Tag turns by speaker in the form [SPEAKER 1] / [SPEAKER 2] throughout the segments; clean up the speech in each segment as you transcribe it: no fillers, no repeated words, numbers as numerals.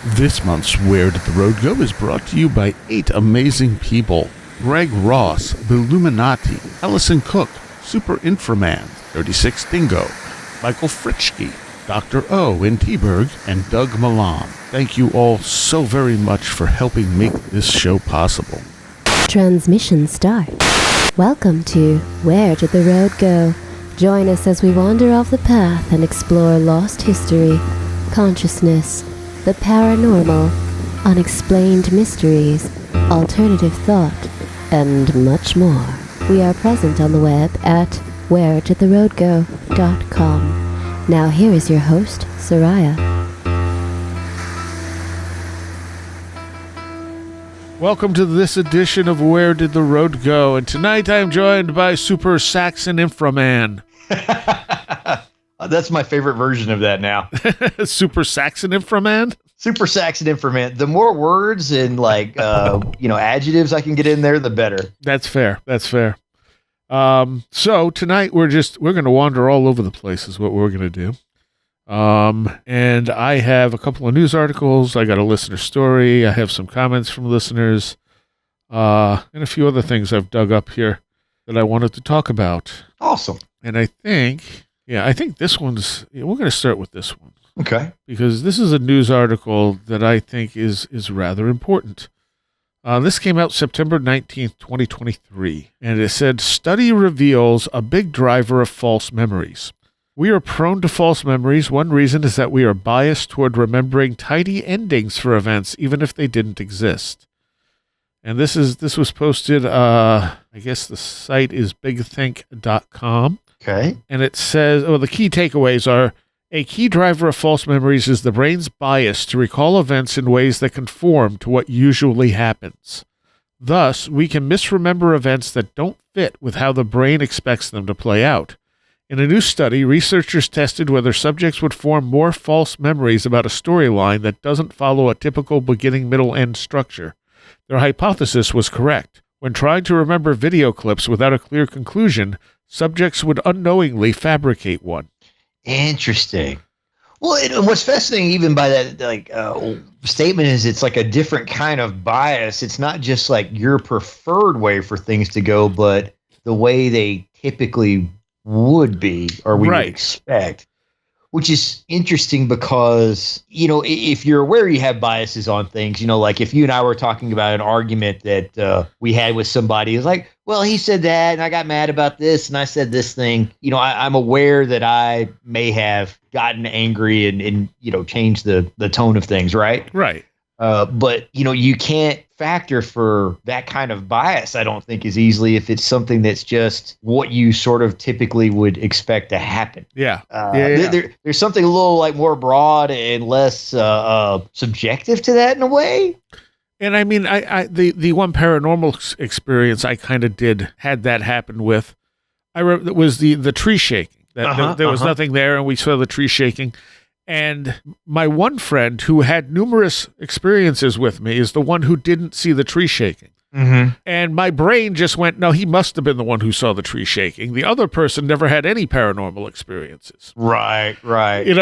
[SPEAKER 1] This month's Where Did the Road Go is brought to you by 8 amazing people. Greg Ross, The Illuminati, Allison Cook, SuperInfraSaxonMan, 36 Dingo, Michael Fritschke, Dr. O in T-Berg, and Doug Milan. Thank you all so very much for helping make this show possible.
[SPEAKER 2] Transmission start. Welcome to Where Did the Road Go? Join us as we wander off the path and explore lost history, consciousness, the paranormal, unexplained mysteries, alternative thought, and much more. We are present on the web at wheredidtheroadgo.com. Now here is your host, Seriah.
[SPEAKER 1] Welcome to this edition of Where Did the Road Go? And tonight I am joined by Super Saxon Inframan.
[SPEAKER 3] That's my favorite version of that now.
[SPEAKER 1] Super Saxon Inframan?
[SPEAKER 3] Super Saxon Inframan. The more words and adjectives I can get in there, the better.
[SPEAKER 1] That's fair. That's fair. So tonight we're going to wander all over the place is what we're going to do. And I have a couple of news articles. I got a listener story. I have some comments from listeners, and a few other things I've dug up here that I wanted to talk about.
[SPEAKER 3] Awesome.
[SPEAKER 1] And I think this one's, we're going to start with this one.
[SPEAKER 3] Okay.
[SPEAKER 1] Because this is a news article that I think is rather important. This came out September 19th, 2023, and it said, study reveals a big driver of false memories. We are prone to false memories. One reason is that we are biased toward remembering tidy endings for events, even if they didn't exist. And this was posted, I guess the site is bigthink.com.
[SPEAKER 3] Okay.
[SPEAKER 1] And it says, the key takeaways are, a key driver of false memories is the brain's bias to recall events in ways that conform to what usually happens. Thus, we can misremember events that don't fit with how the brain expects them to play out. In a new study, researchers tested whether subjects would form more false memories about a storyline that doesn't follow a typical beginning, middle, end structure. Their hypothesis was correct. When trying to remember video clips without a clear conclusion, subjects would unknowingly fabricate one.
[SPEAKER 3] Interesting. Well, and what's fascinating even by that statement is it's like a different kind of bias. It's not just like your preferred way for things to go, but the way they typically would be or we would expect, which is interesting because, if you're aware you have biases on things, like if you and I were talking about an argument that we had with somebody, it's like, well, he said that and I got mad about this and I said this thing, I'm aware that I may have gotten angry and changed the tone of things. Right.
[SPEAKER 1] Right.
[SPEAKER 3] But, you can't factor for that kind of bias, I don't think, as easily if it's something that's just what you sort of typically would expect to happen.
[SPEAKER 1] Yeah.
[SPEAKER 3] There's something a little like more broad and less subjective to that in a way.
[SPEAKER 1] And I mean, the one paranormal experience I kind of had that happen with, it was the tree shaking. There was nothing there, and we saw the tree shaking. And my one friend who had numerous experiences with me is the one who didn't see the tree shaking. Mm-hmm. And my brain just went, no, he must have been the one who saw the tree shaking. The other person never had any paranormal experiences.
[SPEAKER 3] Right.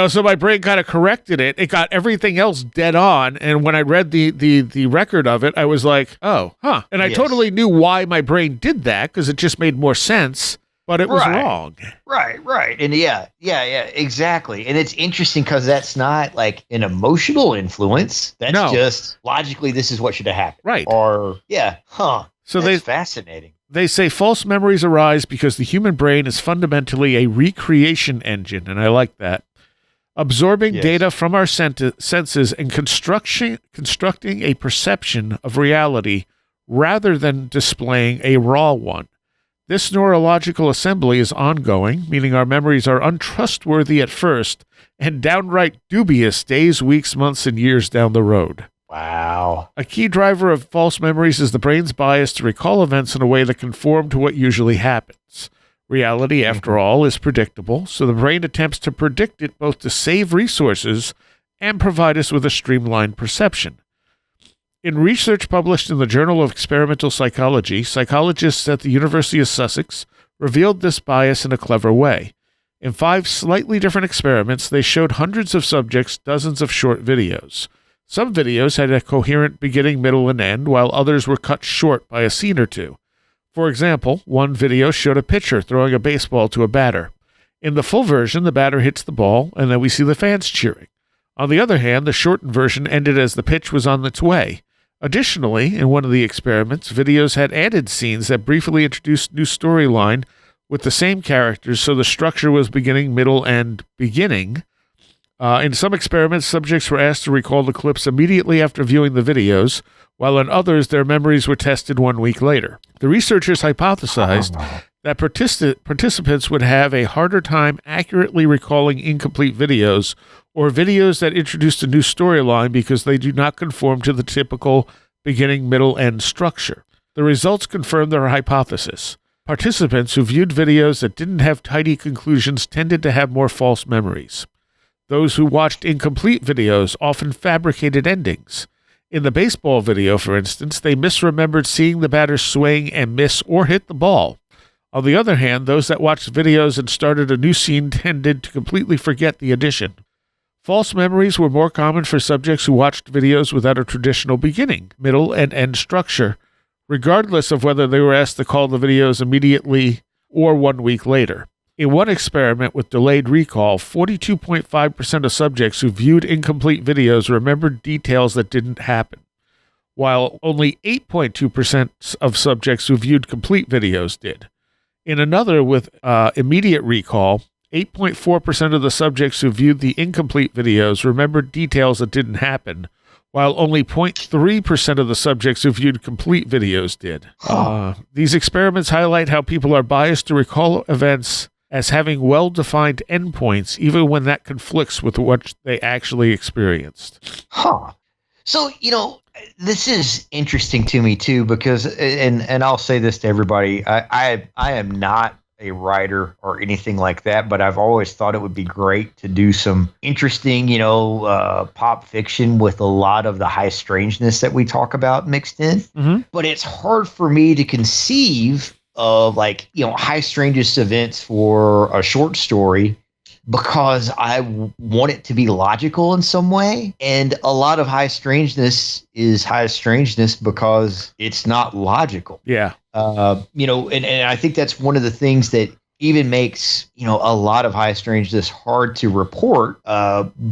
[SPEAKER 1] So my brain kind of corrected it. It got everything else dead on. And when I read the record of it, I was like, oh, huh. And I totally knew why my brain did that because it just made more sense. But it was wrong.
[SPEAKER 3] Right. And yeah, exactly. And it's interesting because that's not like an emotional influence. That's just logically, this is what should have happened.
[SPEAKER 1] Right.
[SPEAKER 3] Or, So that's fascinating.
[SPEAKER 1] They say false memories arise because the human brain is fundamentally a recreation engine. And I like that. Absorbing data from our senses and constructing a perception of reality rather than displaying a raw one. This neurological assembly is ongoing, meaning our memories are untrustworthy at first and downright dubious days, weeks, months, and years down the road.
[SPEAKER 3] Wow.
[SPEAKER 1] A key driver of false memories is the brain's bias to recall events in a way that conform to what usually happens. Reality, after all, is predictable, so the brain attempts to predict it both to save resources and provide us with a streamlined perception. In research published in the Journal of Experimental Psychology, psychologists at the University of Sussex revealed this bias in a clever way. In 5 slightly different experiments, they showed hundreds of subjects dozens of short videos. Some videos had a coherent beginning, middle, and end, while others were cut short by a scene or two. For example, one video showed a pitcher throwing a baseball to a batter. In the full version, the batter hits the ball, and then we see the fans cheering. On the other hand, the shortened version ended as the pitch was on its way. Additionally, in one of the experiments, videos had added scenes that briefly introduced new storyline with the same characters, so the structure was beginning, middle, and beginning. In some experiments, subjects were asked to recall the clips immediately after viewing the videos, while in others, their memories were tested 1 week later. The researchers hypothesized that participants would have a harder time accurately recalling incomplete videos or videos that introduced a new storyline because they do not conform to the typical beginning, middle, end structure. The results confirmed their hypothesis. Participants who viewed videos that didn't have tidy conclusions tended to have more false memories. Those who watched incomplete videos often fabricated endings. In the baseball video, for instance, they misremembered seeing the batter swing and miss or hit the ball. On the other hand, those that watched videos and started a new scene tended to completely forget the addition. False memories were more common for subjects who watched videos without a traditional beginning, middle, and end structure, regardless of whether they were asked to call the videos immediately or 1 week later. In one experiment with delayed recall, 42.5% of subjects who viewed incomplete videos remembered details that didn't happen, while only 8.2% of subjects who viewed complete videos did. In another with immediate recall, 8.4% of the subjects who viewed the incomplete videos remembered details that didn't happen, while only 0.3% of the subjects who viewed complete videos did. These experiments highlight how people are biased to recall events as having well-defined endpoints, even when that conflicts with what they actually experienced.
[SPEAKER 3] So, this is interesting to me too, because, and I'll say this to everybody, I am not a writer or anything like that, but I've always thought it would be great to do some interesting, pop fiction with a lot of the high strangeness that we talk about mixed in.
[SPEAKER 1] Mm-hmm.
[SPEAKER 3] But it's hard for me to conceive of high strangest events for a short story, because I want it to be logical in some way. And a lot of high strangeness is high strangeness because it's not logical.
[SPEAKER 1] Yeah.
[SPEAKER 3] And I think that's one of the things that even makes, a lot of high strangeness hard to report,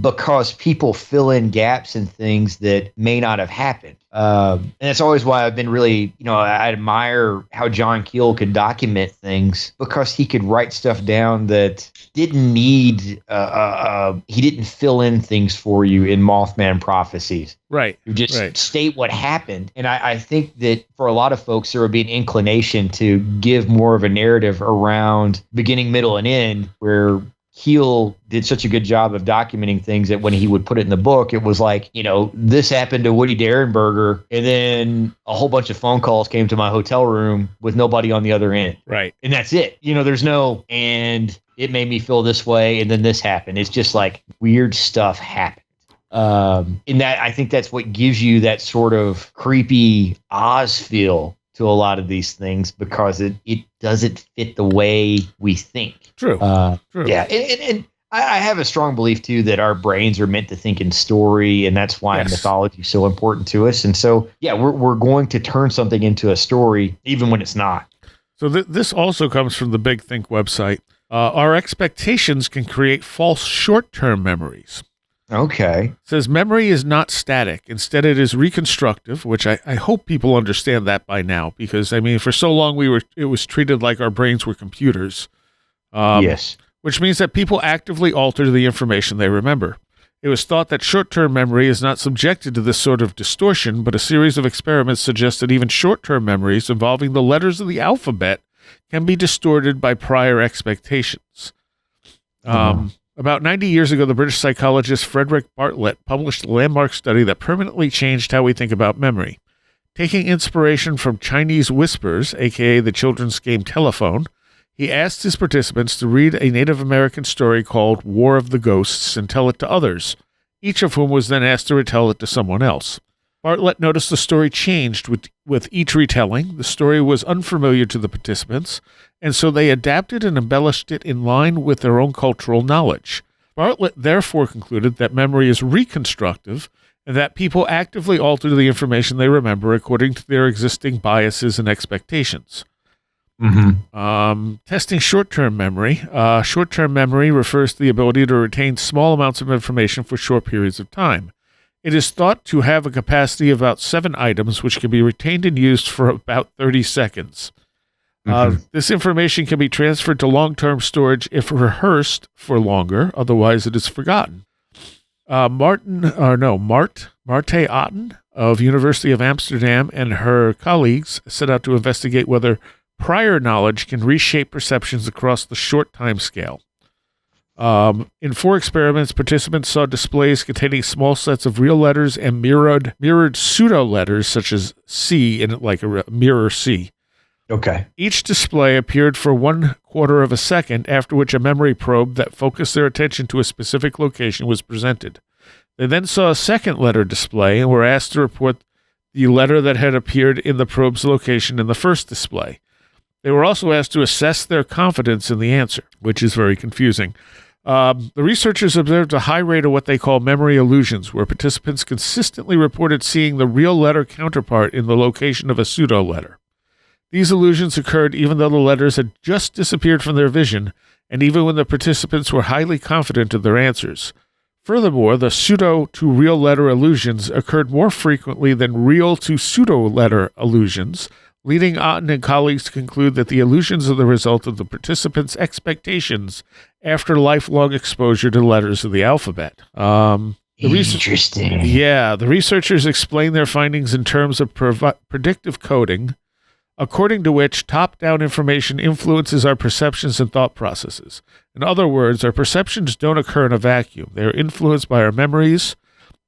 [SPEAKER 3] because people fill in gaps and things that may not have happened. And that's always why I've been really, I admire how John Keel could document things, because he could write stuff down that didn't need, he didn't fill in things for you in Mothman Prophecies.
[SPEAKER 1] Right.
[SPEAKER 3] You just state what happened. And I think that for a lot of folks, there would be an inclination to give more of a narrative around beginning, middle, and end, where Keel did such a good job of documenting things that when he would put it in the book, it was like, this happened to Woody Derenberger, and then a whole bunch of phone calls came to my hotel room with nobody on the other end.
[SPEAKER 1] Right.
[SPEAKER 3] And that's it. There's no, and it made me feel this way, and then this happened. It's just like weird stuff happened. And that, I think that's what gives you that sort of creepy Oz feel to a lot of these things, because it doesn't fit the way we think.
[SPEAKER 1] True.
[SPEAKER 3] True. Yeah. And I have a strong belief too that our brains are meant to think in story, and that's why mythology is so important to us. And so, we're going to turn something into a story, even when it's not.
[SPEAKER 1] So this also comes from the Big Think website. Our expectations can create false short-term memories.
[SPEAKER 3] Okay.
[SPEAKER 1] It says memory is not static. Instead, it is reconstructive, which I hope people understand that by now, because, for so long it was treated like our brains were computers.
[SPEAKER 3] Yes.
[SPEAKER 1] Which means that people actively alter the information they remember. It was thought that short-term memory is not subjected to this sort of distortion, but a series of experiments suggest that even short-term memories involving the letters of the alphabet can be distorted by prior expectations. About 90 years ago, the British psychologist Frederic Bartlett published a landmark study that permanently changed how we think about memory. Taking inspiration from Chinese whispers, aka the children's game Telephone, he asked his participants to read a Native American story called War of the Ghosts and tell it to others, each of whom was then asked to retell it to someone else. Bartlett noticed the story changed with each retelling. The story was unfamiliar to the participants, and so they adapted and embellished it in line with their own cultural knowledge. Bartlett therefore concluded that memory is reconstructive, and that people actively alter the information they remember according to their existing biases and expectations. Testing short-term memory. Short-term memory refers to the ability to retain small amounts of information for short periods of time. It is thought to have a capacity of about 7 items, which can be retained and used for about 30 seconds. This information can be transferred to long-term storage if rehearsed for longer, otherwise it is forgotten. Marte Otten of University of Amsterdam and her colleagues set out to investigate whether prior knowledge can reshape perceptions across the short time scale. In 4 experiments, participants saw displays containing small sets of real letters and mirrored pseudo letters, such as C in like a mirror C.
[SPEAKER 3] Okay.
[SPEAKER 1] Each display appeared for 1/4 of a second, after which a memory probe that focused their attention to a specific location was presented. They then saw a second letter display and were asked to report the letter that had appeared in the probe's location in the first display. They were also asked to assess their confidence in the answer, which is very confusing. The researchers observed a high rate of what they call memory illusions, where participants consistently reported seeing the real letter counterpart in the location of a pseudo letter. These illusions occurred even though the letters had just disappeared from their vision, and even when the participants were highly confident of their answers. Furthermore, the pseudo-to-real letter illusions occurred more frequently than real-to-pseudo-letter illusions, leading Otten and colleagues to conclude that the illusions are the result of the participants' expectations after lifelong exposure to letters of the alphabet.
[SPEAKER 3] Interesting.
[SPEAKER 1] The researchers explain their findings in terms of predictive coding, according to which top-down information influences our perceptions and thought processes. In other words, our perceptions don't occur in a vacuum. They are influenced by our memories.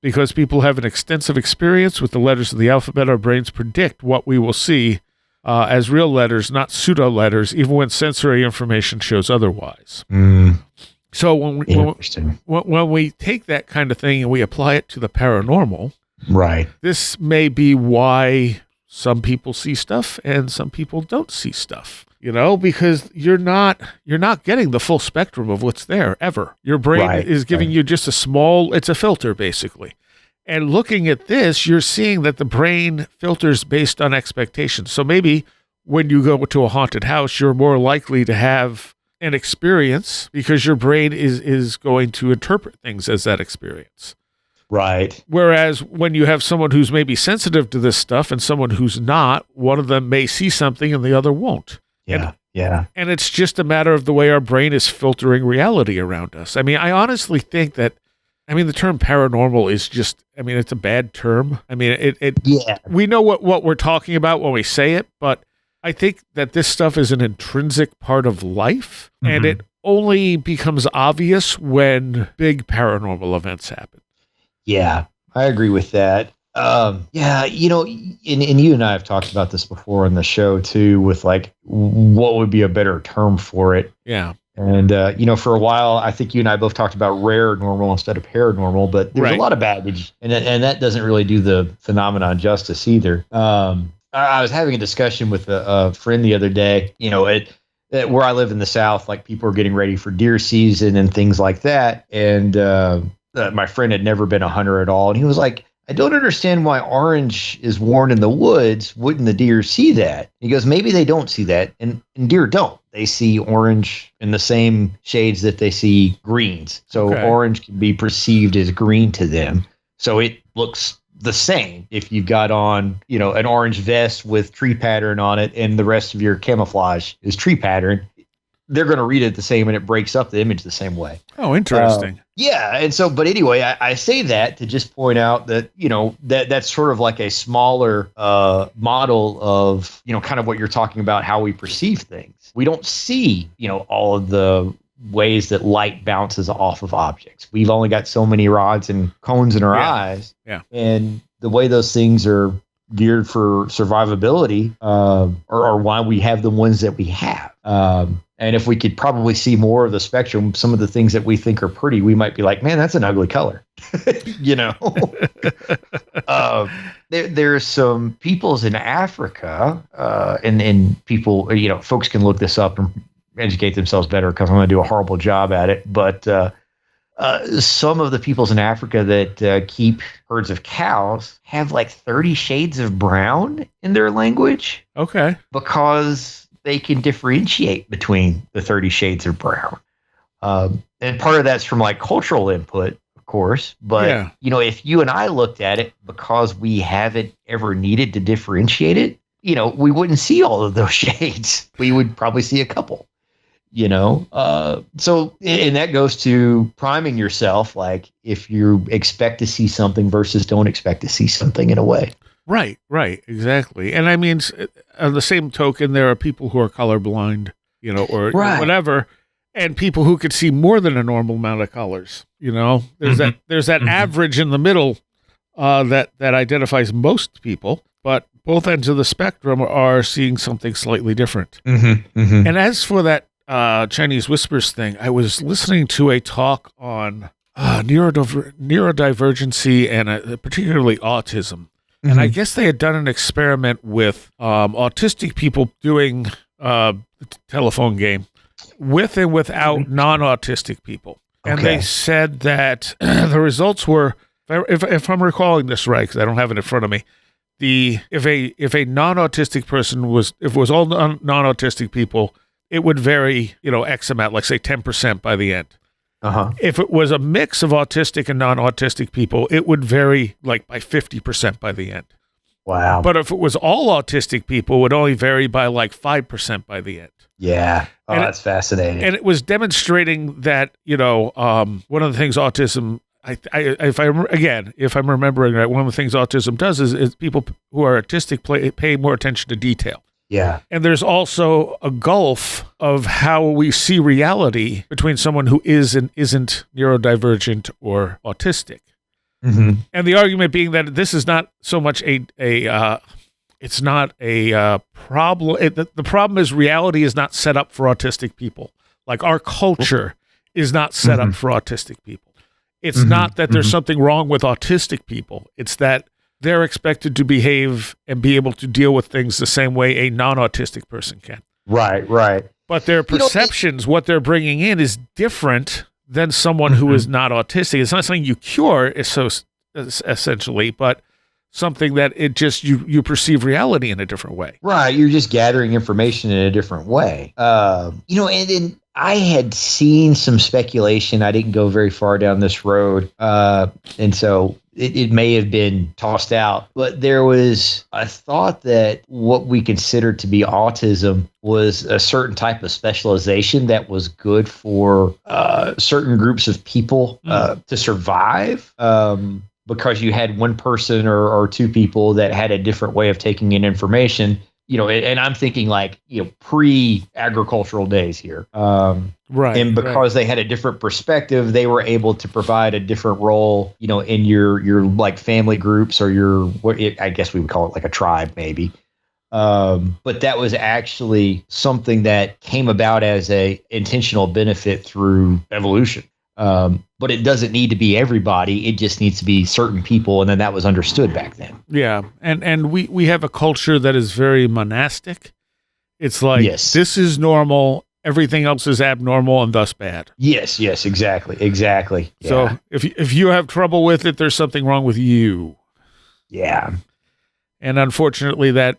[SPEAKER 1] Because people have an extensive experience with the letters of the alphabet, our brains predict what we will see as real letters, not pseudo-letters, even when sensory information shows otherwise. So when we take that kind of thing and we apply it to the paranormal,
[SPEAKER 3] right?
[SPEAKER 1] This may be why some people see stuff and some people don't see stuff, because you're not getting the full spectrum of what's there ever. Your brain is giving you just it's a filter basically. And looking at this, you're seeing that the brain filters based on expectations. So maybe when you go to a haunted house, you're more likely to have an experience because your brain is going to interpret things as that experience.
[SPEAKER 3] Right.
[SPEAKER 1] Whereas when you have someone who's maybe sensitive to this stuff and someone who's not, one of them may see something and the other won't.
[SPEAKER 3] Yeah.
[SPEAKER 1] And it's just a matter of the way our brain is filtering reality around us. I mean, I honestly think that, the term paranormal is just, it's a bad term. We know what we're talking about when we say it, but I think that this stuff is an intrinsic part of life, and it only becomes obvious when big paranormal events happen.
[SPEAKER 3] Yeah, I agree with that. And you and I have talked about this before on the show too, with like, what would be a better term for it?
[SPEAKER 1] Yeah.
[SPEAKER 3] And, for a while, I think you and I both talked about rare normal instead of paranormal, but there's a lot of baggage, and that doesn't really do the phenomenon justice either. I was having a discussion with a friend the other day, where I live in the South, like people are getting ready for deer season and things like that. And, my friend had never been a hunter at all. And he was like, I don't understand why orange is worn in the woods. Wouldn't the deer see that? He goes, maybe they don't see that. And deer don't. They see orange in the same shades that they see greens. So orange can be perceived as green to them. So it looks the same if you've got on, an orange vest with tree pattern on it and the rest of your camouflage is tree pattern. They're going to read it the same, and it breaks up the image the same way.
[SPEAKER 1] Oh, interesting.
[SPEAKER 3] And so, but anyway, I say that to just point out that, that's sort of like a smaller model of, kind of what you're talking about, how we perceive things. We don't see, all of the ways that light bounces off of objects. We've only got so many rods and cones in our eyes.
[SPEAKER 1] Yeah.
[SPEAKER 3] And the way those things are geared for survivability are why we have the ones that we have. And if we could probably see more of the spectrum, some of the things that we think are pretty, we might be like, man, that's an ugly color. There's some peoples in Africa, and people, folks can look this up and educate themselves better because I'm going to do a horrible job at it. But some of the peoples in Africa that keep herds of cows have like 30 shades of brown in their language.
[SPEAKER 1] Okay.
[SPEAKER 3] Because they can differentiate between the 30 shades of brown. And part of that's from like cultural input, of course. But, if you and I looked at it, because we haven't ever needed to differentiate it, we wouldn't see all of those shades. We would probably see a couple. So and that goes to priming yourself, like if you expect to see something versus don't expect to see something in a way.
[SPEAKER 1] Right, exactly. And I mean, on the same token, there are people who are colorblind, or whatever, and people who could see more than a normal amount of colors. There's that average in the middle that identifies most people, but both ends of the spectrum are seeing something slightly different. And as for that Chinese whispers thing, I was listening to a talk on neurodivergency and particularly autism. And I guess they had done an experiment with autistic people doing a telephone game with and without non-autistic people. And they said that the results were, if I'm recalling this right, because I don't have it in front of me, if a non-autistic person if it was all non-autistic people, it would vary, X amount, like say 10% by the end. If it was a mix of autistic and non-autistic people, it would vary like by 50% by the end.
[SPEAKER 3] Wow.
[SPEAKER 1] But if it was all autistic people, it would only vary by like 5% by the end.
[SPEAKER 3] Yeah. Oh, that's fascinating.
[SPEAKER 1] And it was demonstrating that, one of the things autism, if I'm remembering right, one of the things autism does is people who are autistic pay more attention to detail.
[SPEAKER 3] Yeah.
[SPEAKER 1] And there's also a gulf of how we see reality between someone who is and isn't neurodivergent or autistic. And the argument being that this is not so much it's not a problem. The problem is reality is not set up for autistic people. Like our culture is not set up for autistic people. It's not that there's something wrong with autistic people. It's that they're expected to behave and be able to deal with things the same way a non-autistic person can.
[SPEAKER 3] Right.
[SPEAKER 1] But their perceptions, what they're bringing in is different than someone who is not autistic. It's not something you cure, essentially, but something that it just, you perceive reality in a different way.
[SPEAKER 3] Right. You're just gathering information in a different way. And I had seen some speculation. I didn't go very far down this road. And so it may have been tossed out, but there was a thought that what we considered to be autism was a certain type of specialization that was good for certain groups of people to survive. Because you had one person or two people that had a different way of taking in information, and I'm thinking like, pre-agricultural days here. Right. And because they had a different perspective, they were able to provide a different role, in your like family groups or I guess we would call it like a tribe maybe. But that was actually something that came about as a intentional benefit through evolution. But it doesn't need to be everybody. It just needs to be certain people. And then that was understood back then. Yeah. And we have a culture that is very monastic. It's like, this is normal. Everything else is abnormal and thus bad. Yes, exactly. Yeah. So if you have trouble with it, there's something wrong with you. Yeah. And unfortunately, that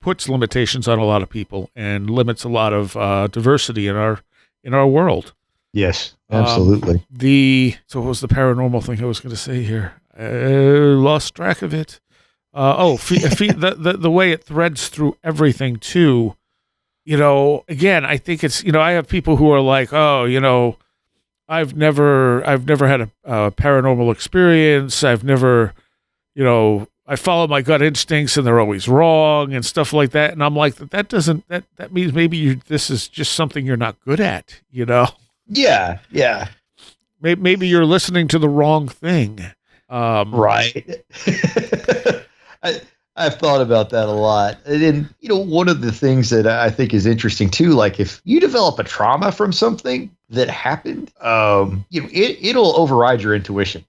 [SPEAKER 3] puts limitations on a lot of people and limits a lot of diversity in our world. Yes, absolutely. So what was the paranormal thing I was going to say here? Lost track of it. The way it threads through everything too. Again, I think it's, I have people who are like, I've never had a paranormal experience. I've never, I follow my gut instincts and they're always wrong and stuff like that. And I'm like, that means maybe this is just something you're not good at, Yeah. Maybe you're listening to the wrong thing. Right. I've thought about that a lot. And then, one of the things that I think is interesting too, like if you develop a trauma from something that happened, it'll override your intuition.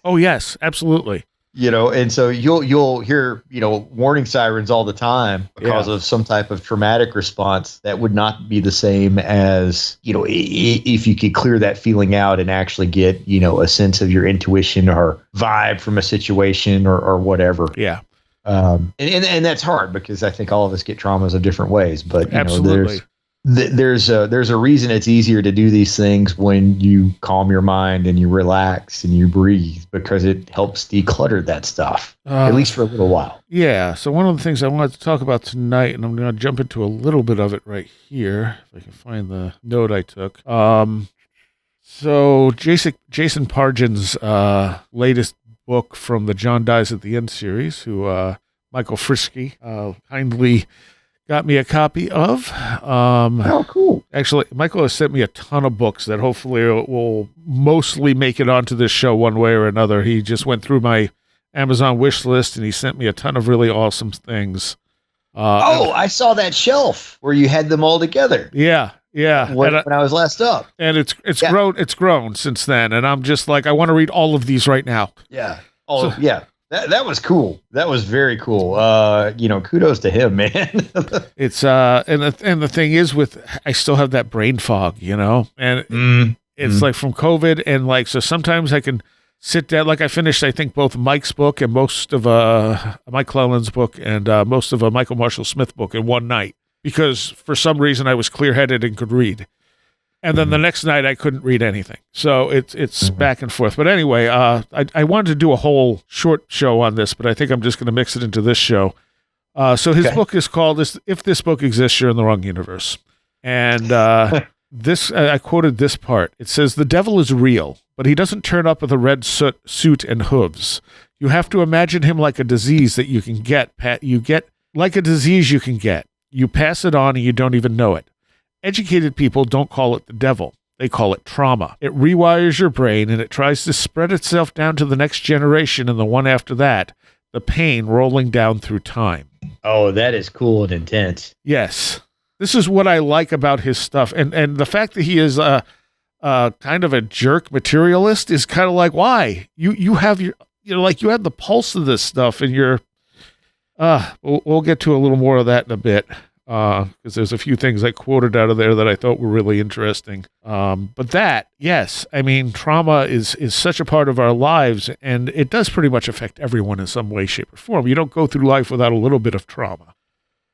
[SPEAKER 3] Oh yes, absolutely. And so you'll hear, warning sirens all the time because of some type of traumatic response that would not be the same as, if you could clear that feeling out and actually get, a sense of your intuition or vibe from a situation or whatever.
[SPEAKER 1] Yeah.
[SPEAKER 3] And that's hard because I think all of us get traumas of different ways, but
[SPEAKER 1] absolutely.
[SPEAKER 3] There's a reason it's easier to do these things when you calm your mind and you relax and you breathe, because it helps declutter that stuff, at least for a little while.
[SPEAKER 1] Yeah. So one of the things I wanted to talk about tonight, and I'm going to jump into a little bit of it right here, if I can find the note I took. So Jason Pargin's latest book from the John Dies at the End series, who Michael Frisky kindly got me a copy of.
[SPEAKER 3] Oh, cool.
[SPEAKER 1] Actually, Michael has sent me a ton of books that hopefully will mostly make it onto this show one way or another. He just went through my Amazon wish list and he sent me a ton of really awesome things.
[SPEAKER 3] I saw that shelf where you had them all together.
[SPEAKER 1] Yeah.
[SPEAKER 3] When I was last up.
[SPEAKER 1] And it's grown since then. And I'm just like, I want to read all of these right now.
[SPEAKER 3] Yeah. Yeah. That was cool. That was very cool. Kudos to him, man.
[SPEAKER 1] It's and the thing is, I still have that brain fog, and it's like from COVID, and like so sometimes I can sit down. Like I finished, I think both Mike's book and most of Mike Clelland's book and most of a Michael Marshall Smith book in one night, because for some reason I was clear-headed and could read. And then the next night I couldn't read anything. So it's back and forth. But anyway, I wanted to do a whole short show on this, but I think I'm just going to mix it into this show. So his book is called If This Book Exists, You're in the Wrong Universe. And I quoted this part. It says, "The devil is real, but he doesn't turn up with a red suit and hooves. You have to imagine him like a disease that you can get. Like a disease you can get. You pass it on and you don't even know it. Educated people don't call it the devil. They call it trauma. It rewires your brain and it tries to spread itself down to the next generation and the one after that, the pain rolling down through time."
[SPEAKER 3] Oh, that is cool and intense.
[SPEAKER 1] Yes. This is what I like about his stuff. And the fact that he is kind of a jerk materialist is kind of like, why? You have you have the pulse of this stuff, and we'll get to a little more of that in a bit. Because there's a few things I quoted out of there that I thought were really interesting. But that, yes, I mean, trauma is such a part of our lives, and it does pretty much affect everyone in some way, shape, or form. You don't go through life without a little bit of trauma.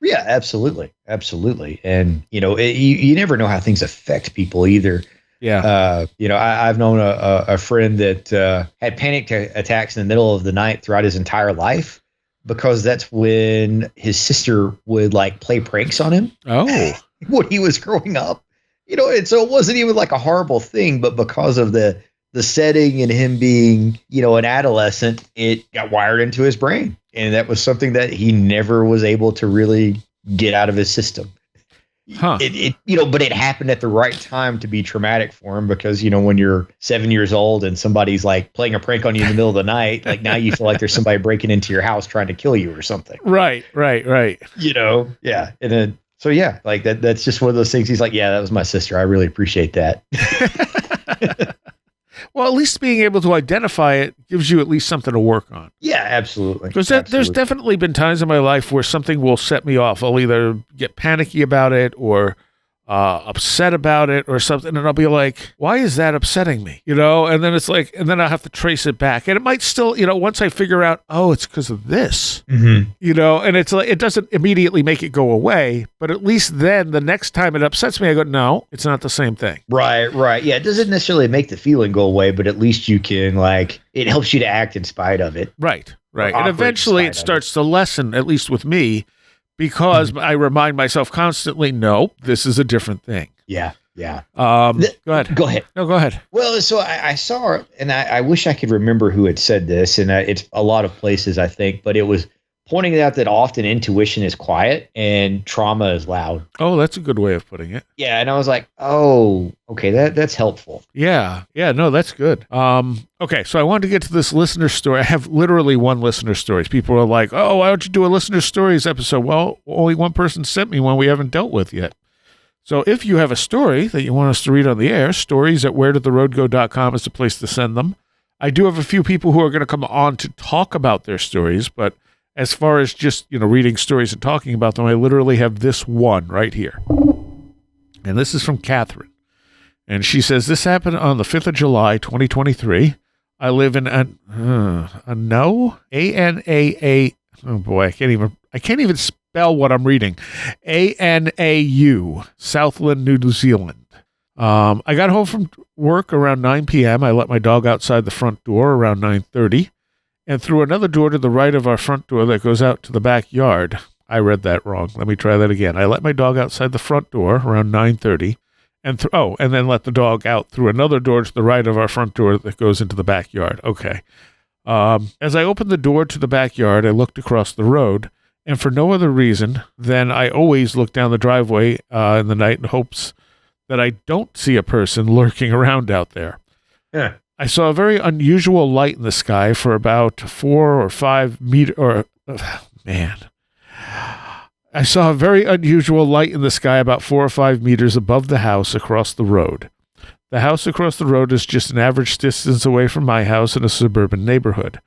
[SPEAKER 3] Yeah, absolutely. Absolutely. And, you never know how things affect people either.
[SPEAKER 1] Yeah.
[SPEAKER 3] I've known a friend that had panic attacks in the middle of the night throughout his entire life, because that's when his sister would play pranks on him.
[SPEAKER 1] Oh,
[SPEAKER 3] when he was growing up, and so it wasn't even like a horrible thing, but because of the setting and him being, an adolescent, it got wired into his brain. And that was something that he never was able to really get out of his system.
[SPEAKER 1] Huh.
[SPEAKER 3] But it happened at the right time to be traumatic for him, because, when you're 7 years old and somebody's playing a prank on you in the middle of the night, now you feel like there's somebody breaking into your house trying to kill you or something.
[SPEAKER 1] Right.
[SPEAKER 3] Yeah. And then, so yeah, that's just one of those things. He's like, yeah, that was my sister. I really appreciate that.
[SPEAKER 1] Well, at least being able to identify it gives you at least something to work on.
[SPEAKER 3] Yeah, absolutely.
[SPEAKER 1] Because there's definitely been times in my life where something will set me off. I'll either get panicky about it or upset about it or something, and I'll be like, why is that upsetting me? And then it's like, and then I'll have to trace it back. And it might still, once I figure out, oh, it's because of this, and it's like, it doesn't immediately make it go away, but at least then the next time it upsets me, I go, no, it's not the same thing.
[SPEAKER 3] Right. Yeah, it doesn't necessarily make the feeling go away, but at least you can, it helps you to act in spite of it.
[SPEAKER 1] Right. And eventually it starts to lessen, at least with me, because I remind myself constantly, no, this is a different thing.
[SPEAKER 3] Yeah.
[SPEAKER 1] Go ahead.
[SPEAKER 3] Go ahead.
[SPEAKER 1] No, go ahead.
[SPEAKER 3] Well, so I saw, and I wish I could remember who had said this, and it's a lot of places, I think, but it was pointing out that often intuition is quiet and trauma is loud.
[SPEAKER 1] Oh, that's a good way of putting it.
[SPEAKER 3] Yeah, and I was like, oh, okay, that's helpful.
[SPEAKER 1] Yeah, no, that's good. Okay, so I wanted to get to this listener story. I have literally one listener story. People are like, oh, why don't you do a listener stories episode? Well, only one person sent me one we haven't dealt with yet. So if you have a story that you want us to read on the air, stories@wheredidtheroadgo.com is the place to send them. I do have a few people who are going to come on to talk about their stories, but as far as just, reading stories and talking about them, I literally have this one right here. And this is from Catherine. And she says, this happened on the 5th of July, 2023. I live in A-N-A-A, oh boy, I can't even spell what I'm reading. A-N-A-U, Southland, New Zealand. I got home from work around 9 p.m. I let my dog outside the front door around 9:30 and through another door to the right of our front door that goes out to the backyard. I read that wrong. Let me try that again. I let my dog outside the front door around 9:30 and then let the dog out through another door to the right of our front door that goes into the backyard. Okay. As I opened the door to the backyard, I looked across the road, and for no other reason than I always look down the driveway in the night in hopes that I don't see a person lurking around out there.
[SPEAKER 3] Yeah.
[SPEAKER 1] I saw a very unusual light in the sky for about 4 or 5 meters. I saw a very unusual light in the sky about 4 or 5 meters above the house across the road. The house across the road is just an average distance away from my house in a suburban neighborhood.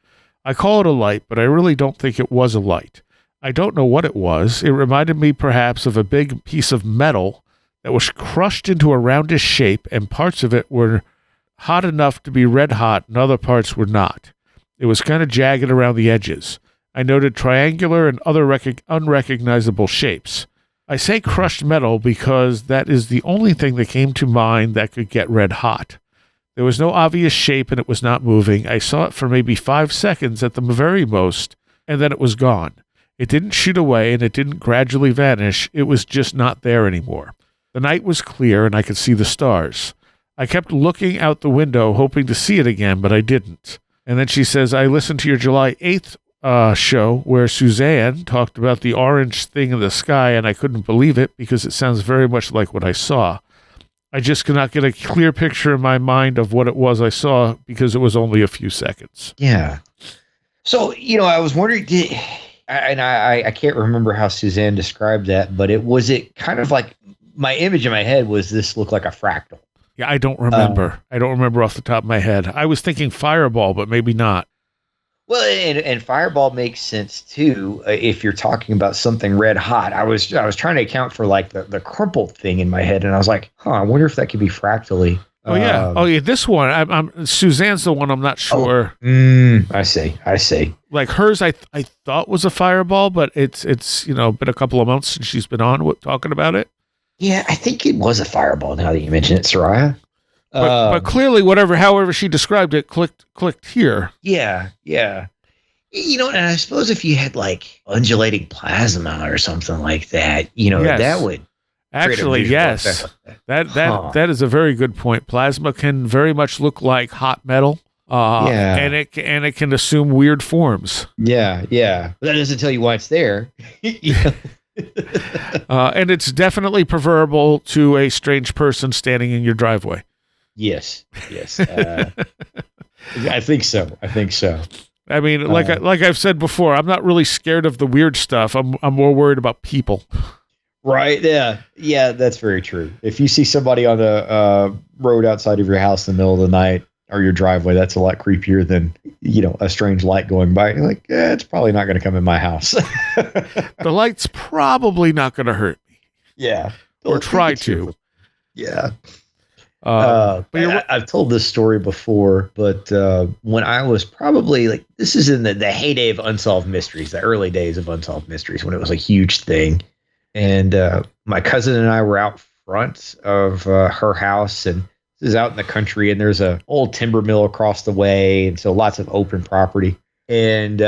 [SPEAKER 1] I call it a light, but I really don't think it was a light. I don't know what it was. It reminded me perhaps of a big piece of metal that was crushed into a roundish shape, and parts of it were hot enough to be red hot, and other parts were not. It was kind of jagged around the edges. I noted triangular and other unrecognizable shapes. I say crushed metal because that is the only thing that came to mind that could get red hot. There was no obvious shape and it was not moving. I saw it for maybe 5 seconds at the very most, and then it was gone. It didn't shoot away and it didn't gradually vanish. It was just not there anymore. The night was clear and I could see the stars. I kept looking out the window hoping to see it again, but I didn't. And then she says, I listened to your July 8th show where Suzanne talked about the orange thing in the sky, and I couldn't believe it because it sounds very much like what I saw. I just could not get a clear picture in my mind of what it was I saw because it was only a few seconds.
[SPEAKER 3] Yeah. So, I was wondering, I can't remember how Suzanne described that, but was it kind of like, my image in my head was this looked like a fractal.
[SPEAKER 1] Yeah, I don't remember. I don't remember off the top of my head. I was thinking fireball, but maybe not.
[SPEAKER 3] Well, and fireball makes sense too if you're talking about something red hot. I was trying to account for like the crumpled thing in my head, and I was like, I wonder if that could be fractally.
[SPEAKER 1] Oh yeah, this one. I'm Suzanne's the one. I'm not sure.
[SPEAKER 3] I see.
[SPEAKER 1] Like hers, I thought was a fireball, but it's been a couple of months since she's been on talking about it.
[SPEAKER 3] Yeah, I think it was a fireball. Now that you mention it, Seriah.
[SPEAKER 1] But clearly, however she described it, clicked here.
[SPEAKER 3] Yeah. And I suppose if you had like undulating plasma or something like that,
[SPEAKER 1] yes.
[SPEAKER 3] that would
[SPEAKER 1] actually, yes, that is a very good point. Plasma can very much look like hot metal. And it can assume weird forms.
[SPEAKER 3] Yeah. But that doesn't tell you why it's there.
[SPEAKER 1] And it's definitely preferable to a strange person standing in your driveway.
[SPEAKER 3] Yes. I think so.
[SPEAKER 1] I mean, like I've said before, I'm not really scared of the weird stuff. I'm more worried about people.
[SPEAKER 3] Right. Yeah. That's very true. If you see somebody on the road outside of your house in the middle of the night or your driveway, that's a lot creepier than a strange light going by. You're like, it's probably not going to come in my house.
[SPEAKER 1] The light's probably not going to hurt me.
[SPEAKER 3] Yeah.
[SPEAKER 1] Or try to.
[SPEAKER 3] Yeah. I've told this story before, but when I was probably this is in the heyday of unsolved mysteries, the early days of unsolved mysteries, when it was a huge thing. And my cousin and I were out front of her house, and this is out in the country, and there's a old timber mill across the way, and so lots of open property. And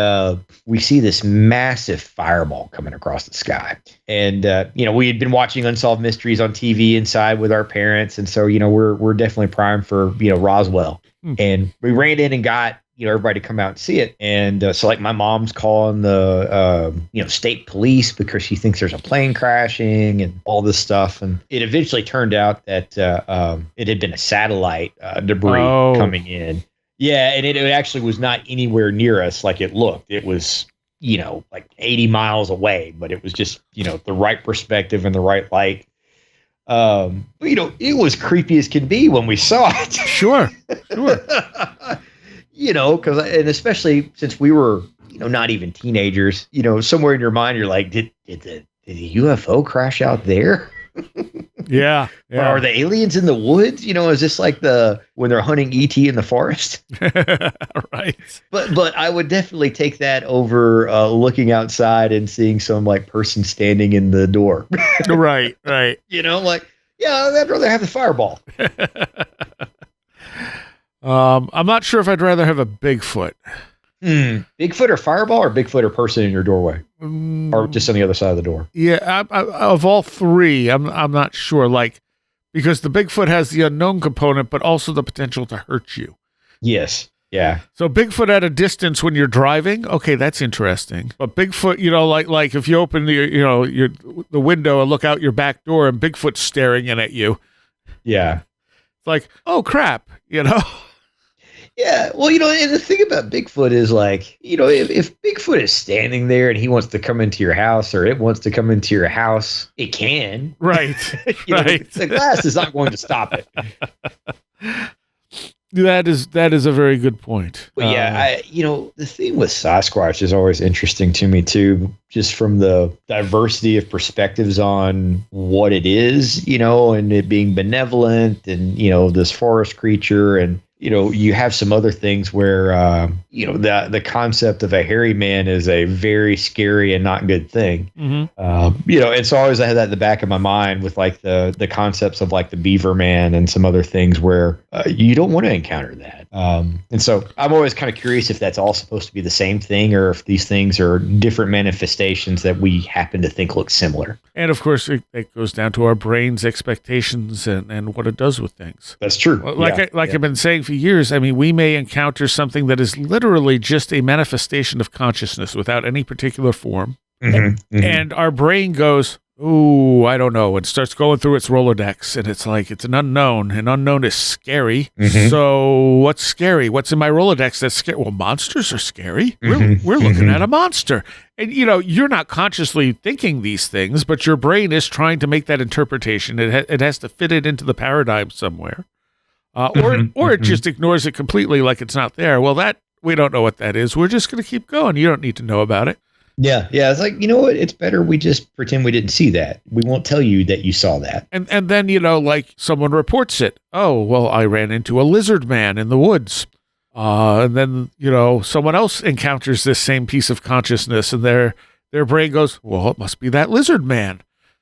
[SPEAKER 3] we see this massive fireball coming across the sky. And, we had been watching Unsolved Mysteries on TV inside with our parents. And so, we're definitely primed for, Roswell. And we ran in and got, everybody to come out and see it. And so my mom's calling the, state police because she thinks there's a plane crashing and all this stuff. And it eventually turned out that it had been a satellite debris coming in. Yeah, and it actually was not anywhere near us like it looked. It was, 80 miles away, but it was just, the right perspective and the right light. But, it was creepy as can be when we saw it.
[SPEAKER 1] Sure.
[SPEAKER 3] because and especially since we were, not even teenagers, somewhere in your mind you're like, did the UFO crash out there?
[SPEAKER 1] Yeah.
[SPEAKER 3] Or are the aliens in the woods? Is this like when they're hunting ET in the forest?
[SPEAKER 1] Right.
[SPEAKER 3] But I would definitely take that over looking outside and seeing some like person standing in the door.
[SPEAKER 1] Right.
[SPEAKER 3] Yeah, I'd rather have the fireball.
[SPEAKER 1] I'm not sure if I'd rather have a Bigfoot.
[SPEAKER 3] Bigfoot or fireball, or Bigfoot or person in your doorway, or just on the other side of the door.
[SPEAKER 1] Yeah, of all three, I'm not sure. Because the Bigfoot has the unknown component, but also the potential to hurt you.
[SPEAKER 3] Yes. Yeah.
[SPEAKER 1] So Bigfoot at a distance when you're driving, okay, that's interesting. But Bigfoot, like if you open the window and look out your back door and Bigfoot's staring in at you.
[SPEAKER 3] Yeah.
[SPEAKER 1] It's like, oh crap,
[SPEAKER 3] Yeah, well, and the thing about Bigfoot is if Bigfoot is standing there and he wants to come into your house or it wants to come into your house, it can.
[SPEAKER 1] Right. Right.
[SPEAKER 3] The glass is not going to stop it.
[SPEAKER 1] That is a very good point.
[SPEAKER 3] But yeah, the thing with Sasquatch is always interesting to me too, just from the diversity of perspectives on what it is, and it being benevolent and, this forest creature and, you have some other things where, the concept of a hairy man is a very scary and not good thing. Mm-hmm. And so always I had that in the back of my mind with like the concepts of like the beaver man and some other things where you don't want to encounter that. And so I'm always kind of curious if that's all supposed to be the same thing or if these things are different manifestations that we happen to think look similar.
[SPEAKER 1] And of course, it goes down to our brain's expectations and what it does with things.
[SPEAKER 3] That's true.
[SPEAKER 1] I've been saying for years, I mean, we may encounter something that is literally just a manifestation of consciousness without any particular form. Mm-hmm, and our brain goes, ooh, I don't know, and starts going through its Rolodex, and it's like, it's an unknown. An unknown is scary. Mm-hmm. So what's scary? What's in my Rolodex that's scary? Well, monsters are scary. We're looking at a monster. And, you're not consciously thinking these things, but your brain is trying to make that interpretation. It has to fit it into the paradigm somewhere. Or it just ignores it completely like it's not there. Well, that we don't know what that is. We're just going to keep going. You don't need to know about it.
[SPEAKER 3] Yeah. It's like, you know what? It's better we just pretend we didn't see that. We won't tell you that you saw that.
[SPEAKER 1] And then, like someone reports it. Oh, well, I ran into a lizard man in the woods. And then, someone else encounters this same piece of consciousness and their brain goes, well, it must be that lizard man.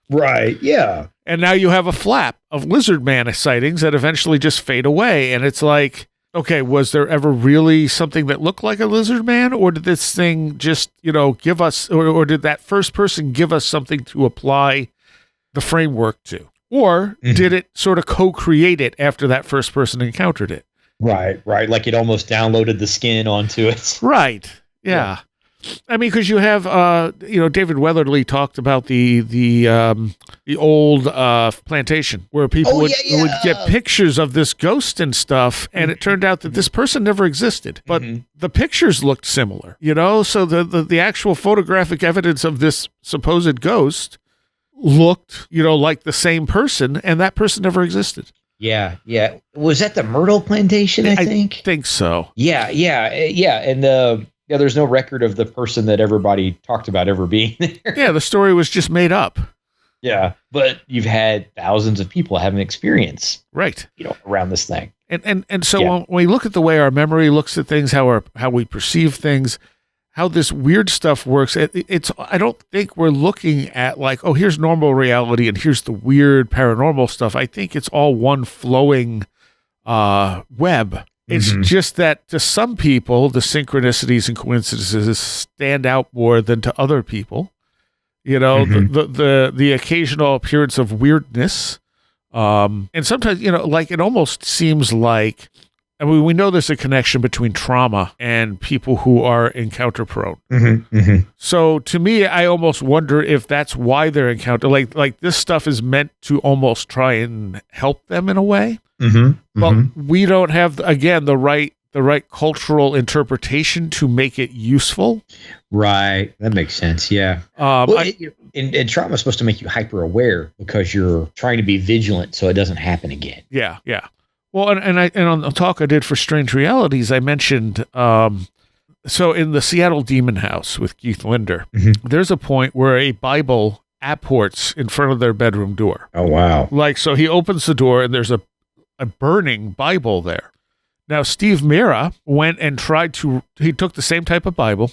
[SPEAKER 3] Right. Yeah.
[SPEAKER 1] And now you have a flap of lizard man sightings that eventually just fade away. And it's like, okay, was there ever really something that looked like a lizard man? Or did this thing just, give us, or did that first person give us something to apply the framework to? Or did it sort of co-create it after that first person encountered it?
[SPEAKER 3] Right. Like it almost downloaded the skin onto it.
[SPEAKER 1] Right. Yeah. I mean, because you have, David Weatherly talked about the old plantation where people would get pictures of this ghost and stuff, and it turned out that this person never existed, but the pictures looked similar, so the actual photographic evidence of this supposed ghost looked, like the same person, and that person never existed.
[SPEAKER 3] Yeah. Was that the Myrtle Plantation, I think?
[SPEAKER 1] I think so.
[SPEAKER 3] Yeah. And there's no record of the person that everybody talked about ever being there.
[SPEAKER 1] Yeah, the story was just made up.
[SPEAKER 3] Yeah, but you've had thousands of people having experience,
[SPEAKER 1] right?
[SPEAKER 3] Around this thing.
[SPEAKER 1] And so when we look at the way our memory looks at things, how we perceive things, how this weird stuff works, it's I don't think we're looking at like, oh, here's normal reality and here's the weird paranormal stuff. I think it's all one flowing web. It's just that to some people, the synchronicities and coincidences stand out more than to other people. The occasional appearance of weirdness. And sometimes, like it almost seems like, I mean, we know there's a connection between trauma and people who are encounter prone. So to me, I almost wonder if that's why they're encounter, like this stuff is meant to almost try and help them in a way. But we don't have, again, the right cultural interpretation to make it useful.
[SPEAKER 3] Right. That makes sense. Yeah. And trauma is supposed to make you hyper aware because you're trying to be vigilant so it doesn't happen again.
[SPEAKER 1] Yeah. Well, and on the talk I did for Strange Realities, I mentioned, so in the Seattle Demon House with Keith Linder, there's a point where a Bible apports in front of their bedroom door.
[SPEAKER 4] Oh, wow.
[SPEAKER 1] Like, so he opens the door and there's a burning Bible there. Now, Steve Mira went and he took the same type of Bible,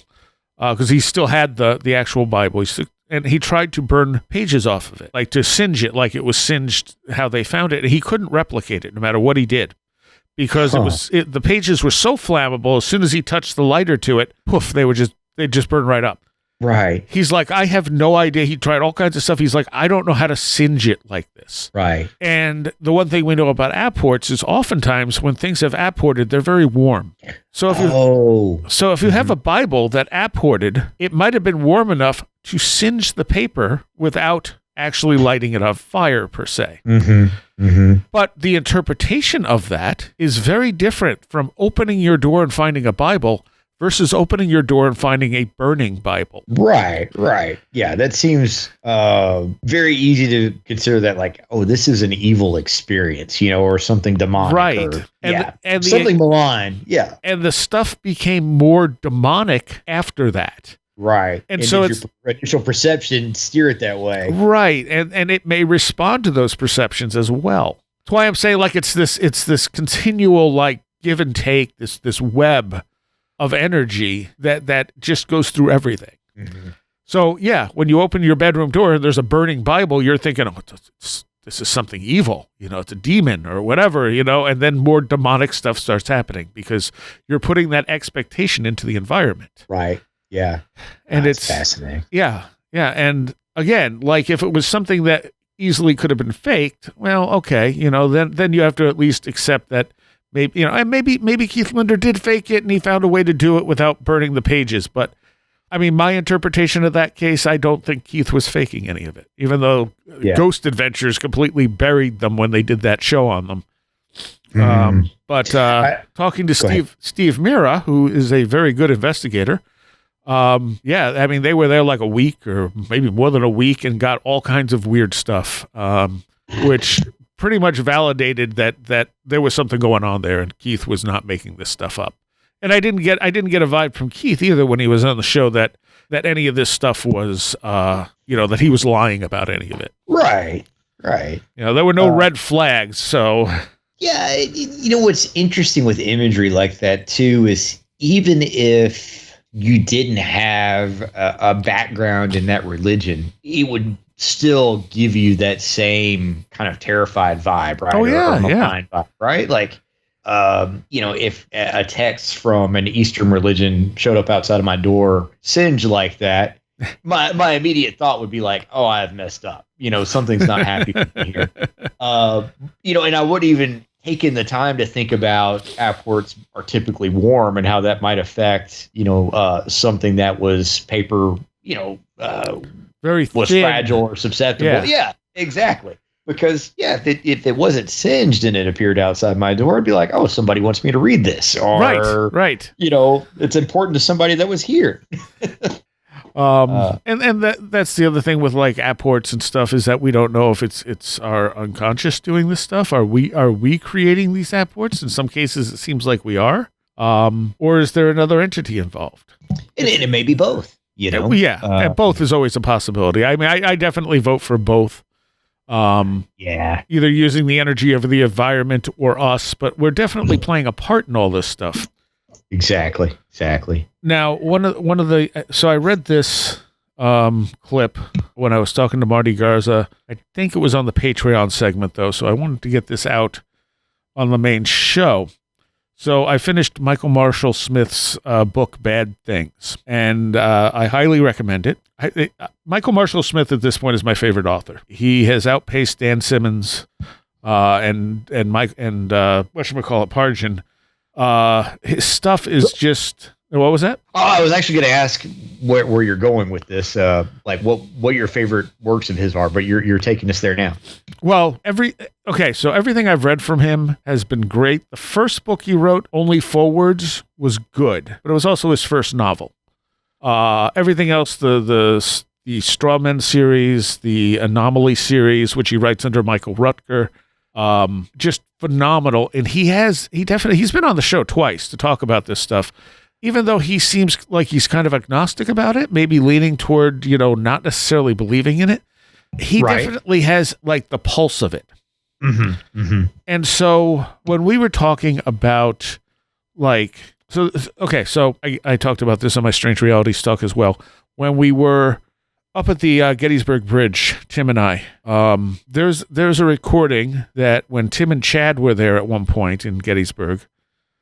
[SPEAKER 1] because he still had the actual Bible. And he tried to burn pages off of it, like to singe it, like it was singed how they found it. And he couldn't replicate it no matter what he did, because the pages were so flammable. As soon as he touched the lighter to it, poof, they just burned right up.
[SPEAKER 4] Right.
[SPEAKER 1] He's like, I have no idea. He tried all kinds of stuff. He's like, I don't know how to singe it like this.
[SPEAKER 4] Right.
[SPEAKER 1] And the one thing we know about apports is oftentimes when things have apported, they're very warm. So if you have a Bible that apported, it might have been warm enough to singe the paper without actually lighting it on fire per se. But the interpretation of that is very different from opening your door and finding a Bible versus opening your door and finding a burning Bible.
[SPEAKER 4] Right. Yeah, that seems very easy to consider that like, oh, this is an evil experience, or something demonic.
[SPEAKER 1] Right.
[SPEAKER 4] And something malign. Yeah.
[SPEAKER 1] And the stuff became more demonic after that.
[SPEAKER 4] Right.
[SPEAKER 1] And so
[SPEAKER 4] your initial perception steer it that way.
[SPEAKER 1] Right. And it may respond to those perceptions as well. That's why I'm saying like it's this continual like give and take, this web of energy that just goes through everything. So yeah, when you open your bedroom door and there's a burning Bible, you're thinking, oh, this is something evil, it's a demon or whatever, and then more demonic stuff starts happening because you're putting that expectation into the environment.
[SPEAKER 4] Right. Yeah.
[SPEAKER 1] And
[SPEAKER 4] That's
[SPEAKER 1] it's
[SPEAKER 4] fascinating.
[SPEAKER 1] Yeah. Yeah. And again, like if it was something that easily could have been faked, well, okay, then you have to at least accept that maybe, and maybe Keith Linder did fake it and he found a way to do it without burning the pages. But I mean, my interpretation of that case, I don't think Keith was faking any of it, even though Ghost Adventures completely buried them when they did that show on them. But talking to Steve Mira, who is a very good investigator, I mean, they were there like a week or maybe more than a week and got all kinds of weird stuff, which pretty much validated that there was something going on there and Keith was not making this stuff up. And I didn't get a vibe from Keith either when he was on the show that any of this stuff was, that he was lying about any of it.
[SPEAKER 4] Right.
[SPEAKER 1] There were no red flags. So
[SPEAKER 3] yeah, what's interesting with imagery like that too is even if you didn't have a background in that religion, it would still give you that same kind of terrified vibe, right?
[SPEAKER 1] Oh yeah,
[SPEAKER 3] vibe, right? Like, if a text from an Eastern religion showed up outside of my door, singed like that, my immediate thought would be like, oh, I've messed up. Something's not happy with me here. And I wouldn't even taken the time to think about apports are typically warm and how that might affect, something that was paper,
[SPEAKER 1] very
[SPEAKER 3] was
[SPEAKER 1] thin.
[SPEAKER 3] Fragile or susceptible. Yeah, exactly. Because if it wasn't singed and it appeared outside my door, I'd be like, oh, somebody wants me to read this, or
[SPEAKER 1] right.
[SPEAKER 3] It's important to somebody that was here.
[SPEAKER 1] And that's the other thing with like apports and stuff is that we don't know if it's our unconscious doing this stuff. Are we creating these apports? In some cases, it seems like we are. Or is there another entity involved?
[SPEAKER 3] And it may be both.
[SPEAKER 1] And both is always a possibility. I mean, I definitely vote for both. Either using the energy of the environment or us, but we're definitely playing a part in all this stuff.
[SPEAKER 3] Exactly.
[SPEAKER 1] Now, so I read this clip when I was talking to Marty Garza. I think it was on the Patreon segment though, so I wanted to get this out on the main show. So I finished Michael Marshall Smith's book, Bad Things, and I highly recommend it. Michael Marshall Smith at this point is my favorite author. He has outpaced Dan Simmons and Pargin. His stuff is just... What was that?
[SPEAKER 3] Oh, I was actually going to ask where you're going with this, like what your favorite works of his are, but you're taking us there now.
[SPEAKER 1] Well, so everything I've read from him has been great. The first book he wrote, Only Forwards, was good, but it was also his first novel. Everything else, the Strawman series, the Anomaly series, which he writes under Michael Rutger, just phenomenal. And he's been on the show twice to talk about this stuff, even though he seems like he's kind of agnostic about it, maybe leaning toward, not necessarily believing in it. He definitely has like the pulse of it.
[SPEAKER 3] Mm-hmm. Mm-hmm.
[SPEAKER 1] And so when we were talking about I talked about this on my Strange Realities talk as well. When we were up at the Gettysburg Bridge, Tim and I, there's a recording that when Tim and Chad were there at one point in Gettysburg,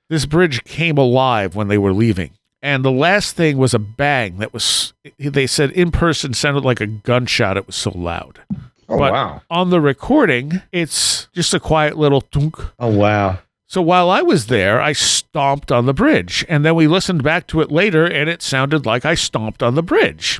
[SPEAKER 1] this bridge came alive when they were leaving. And the last thing was a bang that was, they said in person, sounded like a gunshot. It was so loud.
[SPEAKER 3] Oh,
[SPEAKER 1] but
[SPEAKER 3] wow.
[SPEAKER 1] on the recording, it's just a quiet little thunk.
[SPEAKER 3] Oh, wow.
[SPEAKER 1] So while I was there, I stomped on the bridge. And then we listened back to it later, and it sounded like I stomped on the bridge.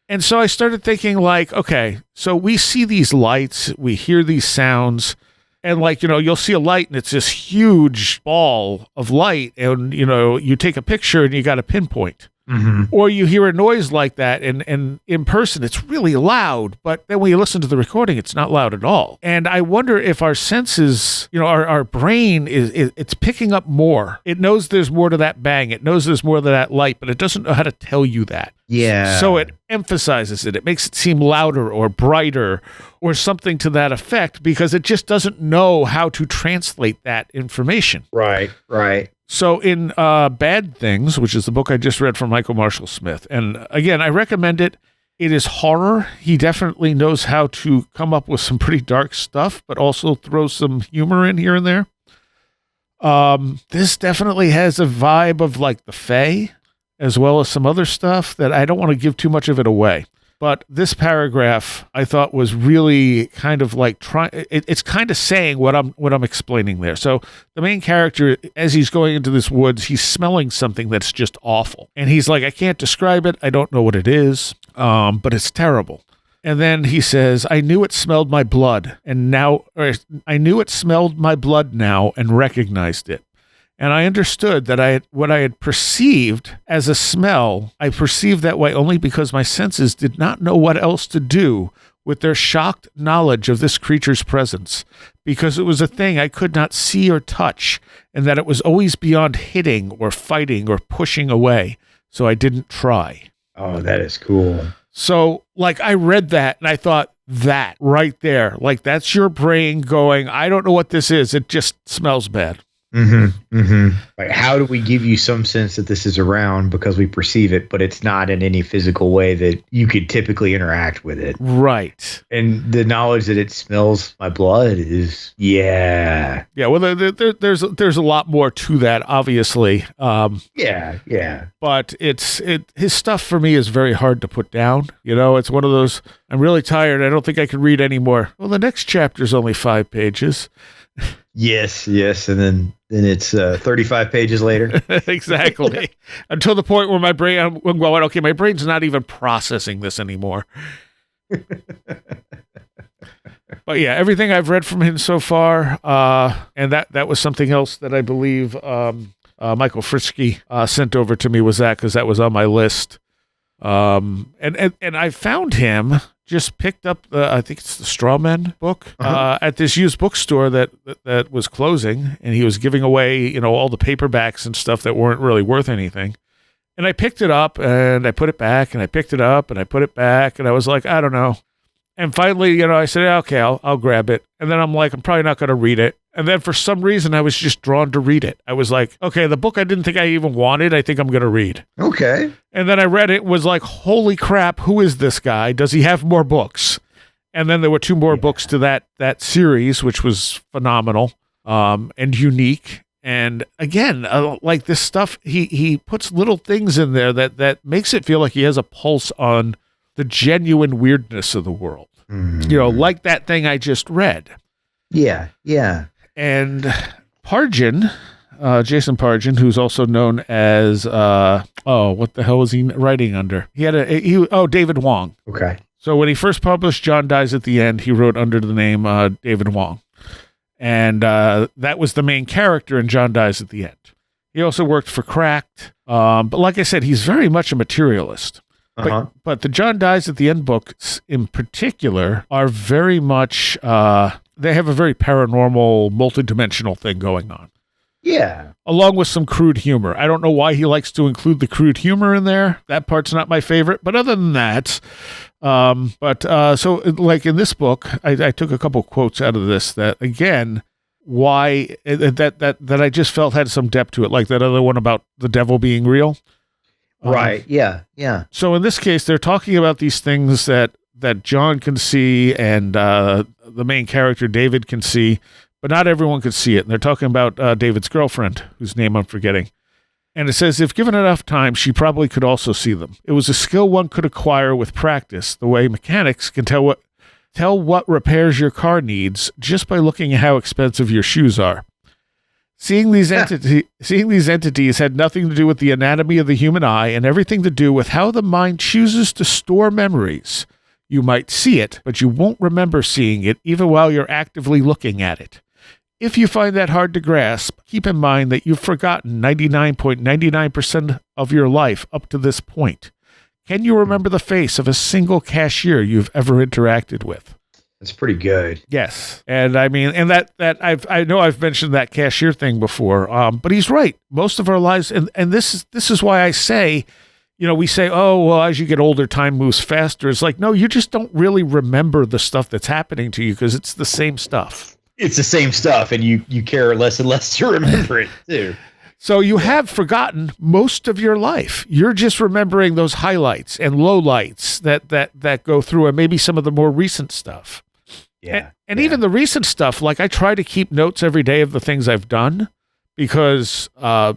[SPEAKER 1] And so I started thinking like, okay, so we see these lights, we hear these sounds, and you'll see a light and it's this huge ball of light, and, you take a picture and you got a pinpoint. Mm-hmm. Or you hear a noise like that, and in person it's really loud, but then when you listen to the recording, it's not loud at all. And I wonder if our senses, our brain it's picking up more. It knows there's more to that bang. It knows there's more to that light, but it doesn't know how to tell you that.
[SPEAKER 3] Yeah.
[SPEAKER 1] So it emphasizes it. It makes it seem louder or brighter or something to that effect, because it just doesn't know how to translate that information.
[SPEAKER 3] Right.
[SPEAKER 1] So in Bad Things, which is the book I just read from Michael Marshall Smith, and again, I recommend it. It is horror. He definitely knows how to come up with some pretty dark stuff, but also throw some humor in here and there. This definitely has a vibe of like the Fae, as well as some other stuff that I don't want to give too much of it away. But this paragraph I thought was really kind of like it's kind of saying what I'm explaining there. So the main character, as he's going into this woods, he's smelling something that's just awful. And he's like, I can't describe it. I don't know what it is, but it's terrible. And then he says, I knew it smelled my blood now and recognized it. And I understood that what I had perceived as a smell, I perceived that way only because my senses did not know what else to do with their shocked knowledge of this creature's presence, because it was a thing I could not see or touch, and that it was always beyond hitting or fighting or pushing away, so I didn't try.
[SPEAKER 3] Oh, that is cool.
[SPEAKER 1] So, I read that, and I thought, that right there, that's your brain going, I don't know what this is, it just smells bad.
[SPEAKER 3] Mm-hmm. Mm-hmm. Like, how do we give you some sense that this is around because we perceive it, but it's not in any physical way that you could typically interact with it?
[SPEAKER 1] Right.
[SPEAKER 3] And the knowledge that it smells my blood is, yeah.
[SPEAKER 1] Yeah, well, there's a lot more to that, obviously.
[SPEAKER 3] Yeah.
[SPEAKER 1] But his stuff for me is very hard to put down. It's one of those, I'm really tired, I don't think I can read anymore. Well, the next chapter is only 5 pages.
[SPEAKER 3] Yes, and then it's 35 pages later.
[SPEAKER 1] Exactly. Until the point where my brain, I'm going, okay, my brain's not even processing this anymore. But yeah, everything I've read from him so far, and that was something else that I believe Michael Frisky sent over to me, was that, because that was on my list. And I found him, just picked up I think it's the Straw Men book at this used bookstore that was closing, and he was giving away all the paperbacks and stuff that weren't really worth anything. And I picked it up and I put it back, and I picked it up and I put it back, and I was like, I don't know. And finally, I said, okay, I'll grab it. And then I'm like, I'm probably not going to read it. And then for some reason, I was just drawn to read it. I was like, okay, the book I didn't think I even wanted, I think I'm going to read.
[SPEAKER 3] Okay.
[SPEAKER 1] And then I read it, was like, holy crap, who is this guy? Does he have more books? And then there were 2 more books to that series, which was phenomenal and unique. And again, like this stuff, he puts little things in there that makes it feel like he has a pulse on the genuine weirdness of the world. Mm-hmm. Like that thing I just read.
[SPEAKER 3] Yeah.
[SPEAKER 1] And Pargin, Jason Pargin, who's also known as, what the hell was he writing under? He had David Wong.
[SPEAKER 3] Okay.
[SPEAKER 1] So when he first published John Dies at the End, he wrote under the name David Wong. And that was the main character in John Dies at the End. He also worked for Cracked. But like I said, he's very much a materialist. But the John Dies at the End books in particular are very much they have a very paranormal, multidimensional thing going on.
[SPEAKER 3] Yeah.
[SPEAKER 1] Along with some crude humor. I don't know why he likes to include the crude humor in there. That part's not my favorite. But other than that, so like in this book, I took a couple quotes out of this that, again, why that I just felt had some depth to it, like that other one about the devil being real.
[SPEAKER 3] Right. Yeah. Yeah.
[SPEAKER 1] So in this case, they're talking about these things that John can see and the main character, David, can see, but not everyone could see it. And they're talking about David's girlfriend, whose name I'm forgetting. And it says, if given enough time, she probably could also see them. It was a skill one could acquire with practice, the way mechanics can tell what repairs your car needs just by looking at how expensive your shoes are. Seeing these entities had nothing to do with the anatomy of the human eye and everything to do with how the mind chooses to store memories. You might see it, but you won't remember seeing it even while you're actively looking at it. If you find that hard to grasp, keep in mind that you've forgotten 99.99% of your life up to this point. Can you remember the face of a single cashier you've ever interacted with?
[SPEAKER 3] That's pretty good.
[SPEAKER 1] Yes. And I mean, and that I know I've mentioned that cashier thing before, but he's right. Most of our lives, and this is why I say, we say, oh, well, as you get older, time moves faster. It's like, no, you just don't really remember the stuff that's happening to you because it's the same stuff.
[SPEAKER 3] It's the same stuff, and you care less and less to remember it, too.
[SPEAKER 1] So you have forgotten most of your life. You're just remembering those highlights and lowlights that go through, and maybe some of the more recent stuff.
[SPEAKER 3] Yeah.
[SPEAKER 1] And even the recent stuff, like I try to keep notes every day of the things I've done because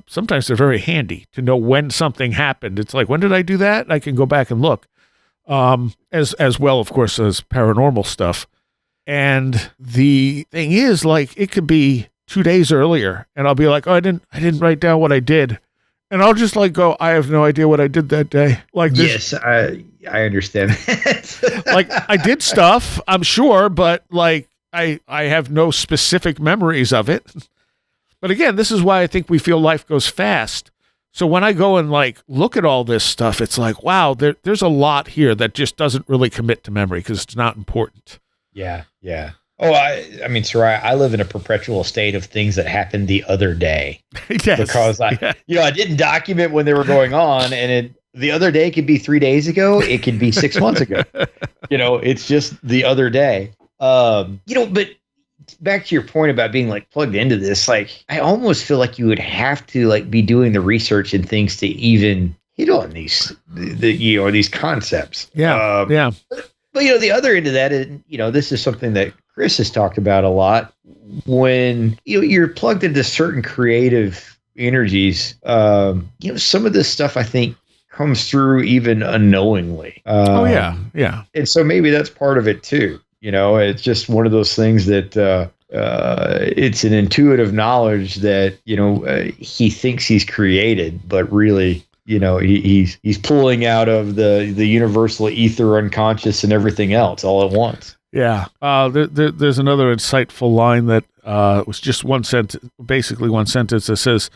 [SPEAKER 1] sometimes they're very handy to know when something happened. It's like, when did I do that? I can go back and look. As well, of course, as paranormal stuff. And the thing is, like, it could be 2 days earlier, and I'll be like, oh, I didn't write down what I did. And I'll just like go, I have no idea what I did that day. Like this.
[SPEAKER 3] Yes, I understand that.
[SPEAKER 1] Like I did stuff, I'm sure, but like I have no specific memories of it. But again, this is why I think we feel life goes fast. So when I go and like look at all this stuff, it's like, wow, there's a lot here that just doesn't really commit to memory because it's not important.
[SPEAKER 3] Yeah, yeah. Oh, I mean, Seriah, I live in a perpetual state of things that happened the other day.
[SPEAKER 1] Yes.
[SPEAKER 3] Because I didn't document when they were going on, and the other day could be 3 days ago. It could be 6 months ago. It's just the other day. But back to your point about being like plugged into this, like I almost feel like you would have to like be doing the research and things to even hit on these concepts.
[SPEAKER 1] Yeah. Yeah.
[SPEAKER 3] But the other end of that is, this is something that Chris has talked about a lot. When you're plugged into certain creative energies, some of this stuff I think comes through even unknowingly.
[SPEAKER 1] Yeah.
[SPEAKER 3] And so maybe that's part of it too. It's just one of those things that it's an intuitive knowledge that he thinks he's created, but really. He's pulling out of the universal ether, unconscious, and everything else all at once.
[SPEAKER 1] Yeah. There's another insightful line that was just basically one sentence that says,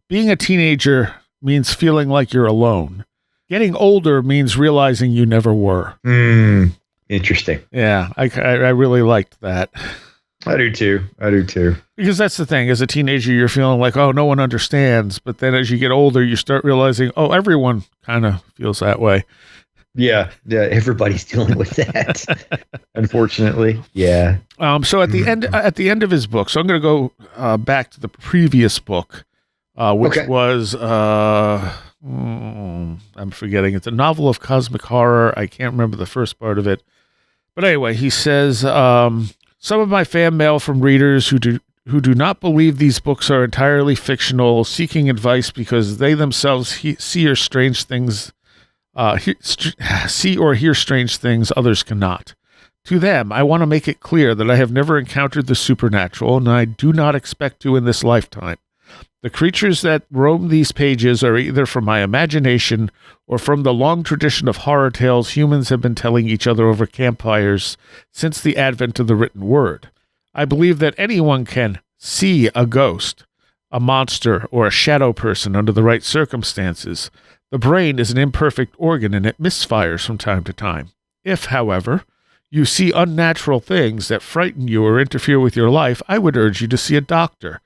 [SPEAKER 1] being a teenager means feeling like you're alone. Getting older means realizing you never were.
[SPEAKER 3] Interesting.
[SPEAKER 1] Yeah. I really liked that.
[SPEAKER 3] I do too.
[SPEAKER 1] Because that's the thing. As a teenager, you're feeling like, oh, no one understands. But then as you get older, you start realizing, oh, everyone kind of feels that way.
[SPEAKER 3] Yeah. Everybody's dealing with that, unfortunately. Yeah.
[SPEAKER 1] So at the end of his book, so I'm going to go back to the previous book, which was, I'm forgetting. It's a novel of cosmic horror. I can't remember the first part of it. But anyway, he says, some of my fan mail from readers who do not believe these books are entirely fictional, seeking advice because they themselves see or hear strange things others cannot. To them, I want to make it clear that I have never encountered the supernatural, and I do not expect to in this lifetime. The creatures that roam these pages are either from my imagination or from the long tradition of horror tales humans have been telling each other over campfires since the advent of the written word. I believe that anyone can see a ghost, a monster, or a shadow person under the right circumstances. The brain is an imperfect organ and it misfires from time to time. If, however, you see unnatural things that frighten you or interfere with your life, I would urge you to see a doctor.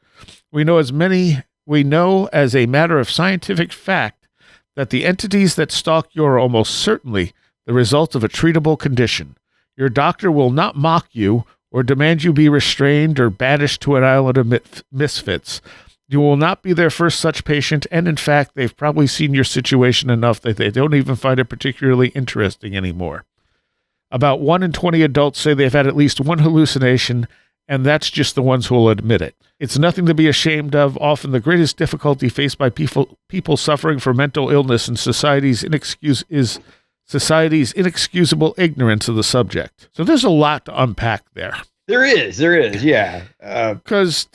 [SPEAKER 1] We know as a matter of scientific fact that the entities that stalk you are almost certainly the result of a treatable condition. Your doctor will not mock you or demand you be restrained or banished to an island of misfits. You will not be their first such patient, and in fact, they've probably seen your situation enough that they don't even find it particularly interesting anymore. About 1 in 20 adults say they've had at least one hallucination, and that's just the ones who will admit it. It's nothing to be ashamed of. Often the greatest difficulty faced by people suffering from mental illness and society's inexcusable ignorance of the subject. So there's a lot to unpack there.
[SPEAKER 3] There is, yeah.
[SPEAKER 1] Because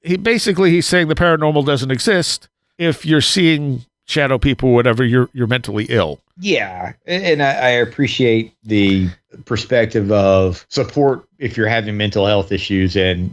[SPEAKER 1] he's saying the paranormal doesn't exist. If you're seeing shadow people or whatever, you're mentally ill.
[SPEAKER 3] Yeah, and I appreciate the perspective of support if you're having mental health issues, and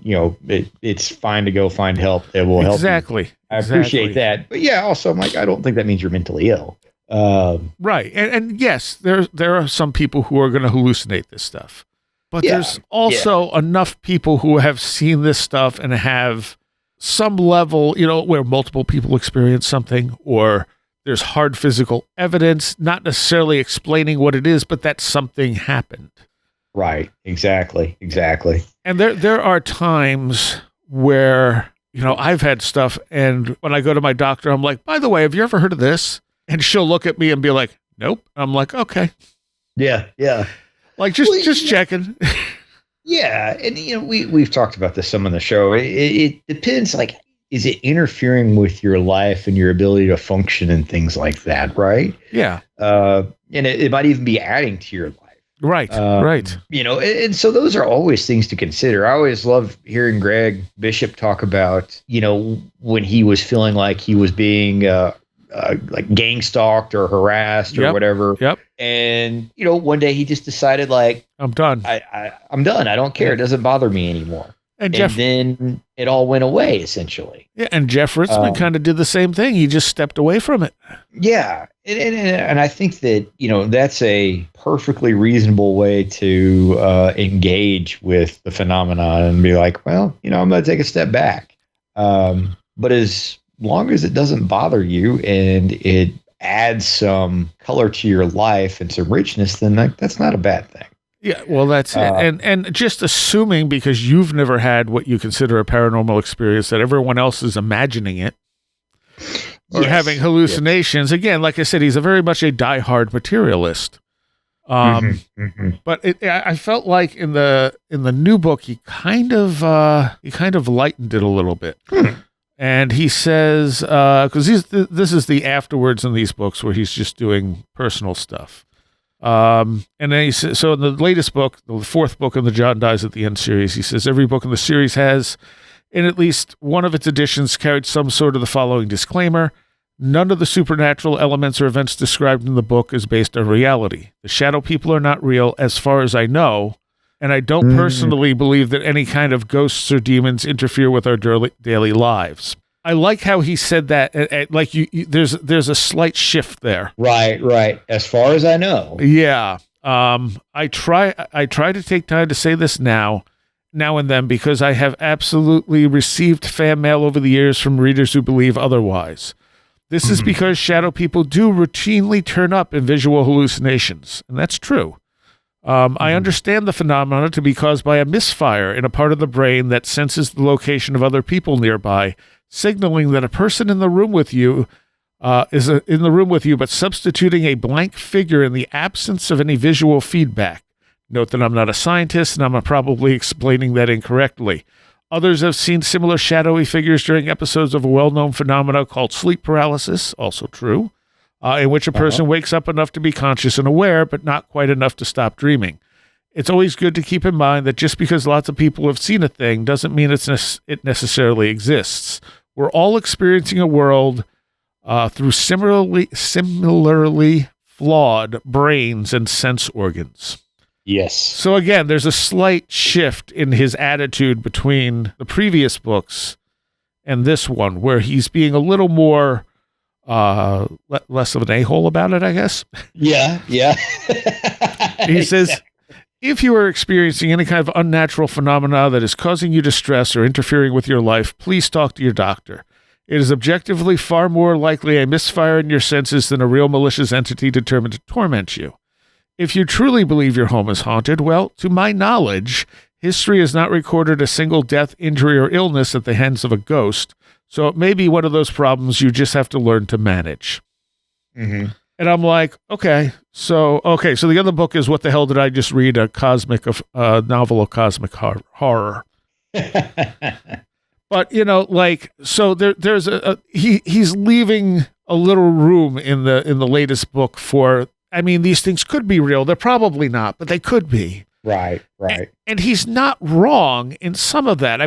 [SPEAKER 3] it's fine to go find help. It will help.
[SPEAKER 1] Exactly.
[SPEAKER 3] I appreciate that, but yeah, also I'm like, I don't think that means you're mentally ill.
[SPEAKER 1] Right, and yes, there are some people who are going to hallucinate this stuff, but there's also enough people who have seen this stuff and have some level, where multiple people experience something, or there's hard physical evidence, not necessarily explaining what it is, but that something happened.
[SPEAKER 3] Right. Exactly.
[SPEAKER 1] And there are times where, I've had stuff, and when I go to my doctor, I'm like, by the way, have you ever heard of this? And she'll look at me and be like, nope. I'm like, okay.
[SPEAKER 3] Yeah.
[SPEAKER 1] Like, just checking.
[SPEAKER 3] Yeah. And, we've talked about this some on the show. It depends, like, is it interfering with your life and your ability to function and things like that, right?
[SPEAKER 1] Yeah.
[SPEAKER 3] And it might even be adding to your life.
[SPEAKER 1] Right, right.
[SPEAKER 3] And so those are always things to consider. I always love hearing Greg Bishop talk about, when he was feeling like he was being like gang stalked or harassed or whatever.
[SPEAKER 1] Yep.
[SPEAKER 3] And, one day he just decided, like,
[SPEAKER 1] I'm done.
[SPEAKER 3] I'm done. I don't care. It doesn't bother me anymore. And then it all went away, essentially.
[SPEAKER 1] Yeah, and Jeff Ritzman kind of did the same thing. He just stepped away from it. Yeah,
[SPEAKER 3] and I think that, that's a perfectly reasonable way to engage with the phenomenon and be like, well, I'm going to take a step back. But as long as it doesn't bother you and it adds some color to your life and some richness, then that's not a bad thing.
[SPEAKER 1] Yeah, well, that's it. And just assuming, because you've never had what you consider a paranormal experience, that everyone else is imagining it or having hallucinations. Yes. Again, like I said, he's very much a diehard materialist. But I felt like in the new book, he kind of lightened it a little bit. And he says, because this is the afterwards in these books where he's just doing personal stuff. And then he says, so in the latest book, the fourth book in the John Dies at the End series, he says every book in the series has, in at least one of its editions, carried some sort of the following disclaimer: none of the supernatural elements or events described in the book is based on reality. The shadow people are not real, as far as I know, and I don't personally believe that any kind of ghosts or demons interfere with our daily lives. I like how he said that. Like there's a slight shift there.
[SPEAKER 3] Right. As far as I know.
[SPEAKER 1] Yeah. I try to take time to say this now and then, because I have absolutely received fan mail over the years from readers who believe otherwise. This is because shadow people do routinely turn up in visual hallucinations, and that's true. I understand the phenomenon to be caused by a misfire in a part of the brain that senses the location of other people nearby, signaling that a person in the room with you is in the room with you, but substituting a blank figure in the absence of any visual feedback. Note that I'm not a scientist, and I'm probably explaining that incorrectly. Others have seen similar shadowy figures during episodes of a well-known phenomenon called sleep paralysis, also true, in which a person wakes up enough to be conscious and aware, but not quite enough to stop dreaming. It's always good to keep in mind that just because lots of people have seen a thing doesn't mean it necessarily exists. We're all experiencing a world through similarly flawed brains and sense organs.
[SPEAKER 3] Yes.
[SPEAKER 1] So again, there's a slight shift in his attitude between the previous books and this one, where he's being a little more less of an a-hole about it, I guess.
[SPEAKER 3] Yeah.
[SPEAKER 1] He says, If you are experiencing any kind of unnatural phenomena that is causing you distress or interfering with your life, please talk to your doctor. It is objectively far more likely a misfire in your senses than a real malicious entity determined to torment you. If you truly believe your home is haunted, well, to my knowledge, history has not recorded a single death, injury, or illness at the hands of a ghost, so it may be one of those problems you just have to learn to manage.
[SPEAKER 3] Mm-hmm.
[SPEAKER 1] And I'm like, okay, so the other book is What the Hell Did I Just Read? A novel of cosmic horror. But, so there's he's leaving a little room in the latest book for, these things could be real. They're probably not, but they could be.
[SPEAKER 3] Right.
[SPEAKER 1] And he's not wrong in some of that.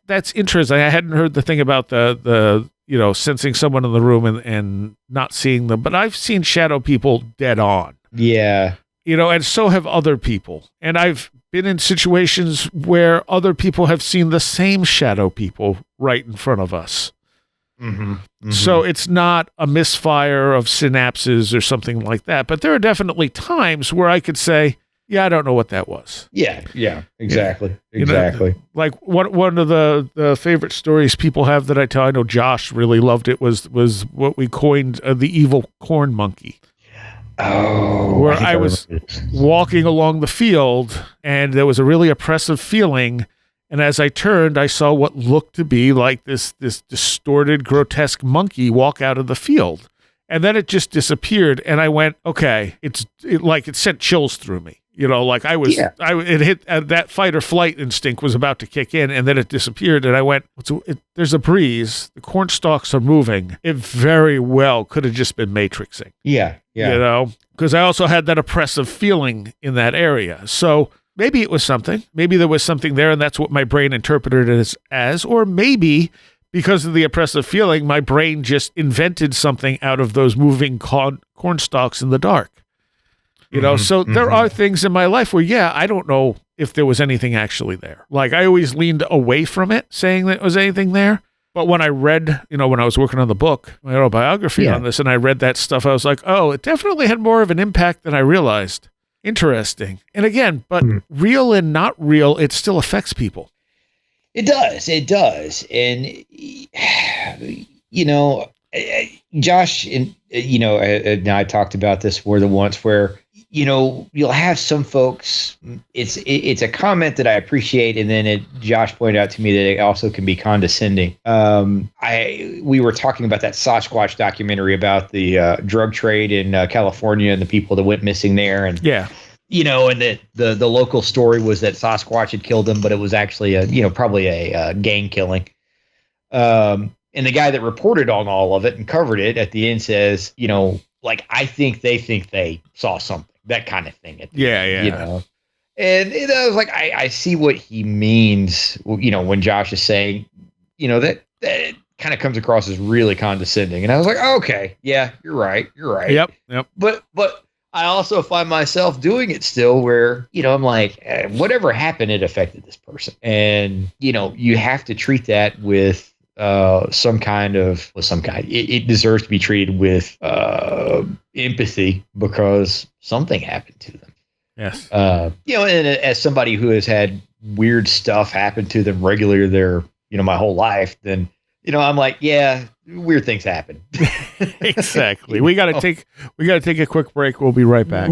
[SPEAKER 1] That's interesting. I hadn't heard the thing about the sensing someone in the room and not seeing them, but I've seen shadow people dead on.
[SPEAKER 3] Yeah.
[SPEAKER 1] And so have other people. And I've been in situations where other people have seen the same shadow people right in front of us.
[SPEAKER 3] Mm-hmm. Mm-hmm.
[SPEAKER 1] So it's not a misfire of synapses or something like that. But there are definitely times where I could say, yeah, I don't know what that was.
[SPEAKER 3] Yeah, exactly.
[SPEAKER 1] Like one of the favorite stories people have that I tell, I know Josh really loved it, was what we coined the evil corn monkey.
[SPEAKER 3] Oh,
[SPEAKER 1] where I was walking along the field and there was a really oppressive feeling. And as I turned, I saw what looked to be like this distorted, grotesque monkey walk out of the field. And then it just disappeared. And I went, okay, it sent chills through me. It hit that fight or flight instinct was about to kick in, and then it disappeared. And I went, there's a breeze. The corn stalks are moving. It very well could have just been matrixing.
[SPEAKER 3] Yeah.
[SPEAKER 1] Because I also had that oppressive feeling in that area. So maybe it was something. Maybe there was something there, and that's what my brain interpreted it as. Or maybe because of the oppressive feeling, my brain just invented something out of those moving corn stalks in the dark. So there are things in my life where, I don't know if there was anything actually there. Like, I always leaned away from it, saying that there was anything there. But when I read, when I was working on the book, my autobiography on this, and I read that stuff, I was like, oh, it definitely had more of an impact than I realized. Interesting. And again, but real and not real, it still affects people.
[SPEAKER 3] It does. And, Josh, and, I talked about this more than once where, you'll have some folks, it's a comment that I appreciate. And then Josh pointed out to me that it also can be condescending. We were talking about that Sasquatch documentary about the drug trade in California and the people that went missing there. And, and the local story was that Sasquatch had killed them, but it was actually probably a gang killing. And the guy that reported on all of it and covered it at the end says, I think they saw something. That kind of thing.
[SPEAKER 1] Yeah.
[SPEAKER 3] And I was like, I see what he means, when Josh is saying, that kind of comes across as really condescending. And I was like, okay, yeah, you're right.
[SPEAKER 1] Yep.
[SPEAKER 3] But I also find myself doing it still where, I'm like, whatever happened, it affected this person. And, you have to treat that with it deserves to be treated with empathy because something happened to them.
[SPEAKER 1] Yes.
[SPEAKER 3] And as somebody who has had weird stuff happen to them regularly their, my whole life, then, I'm like, yeah, weird things happen.
[SPEAKER 1] Exactly. We got to take a quick break. We'll be right back.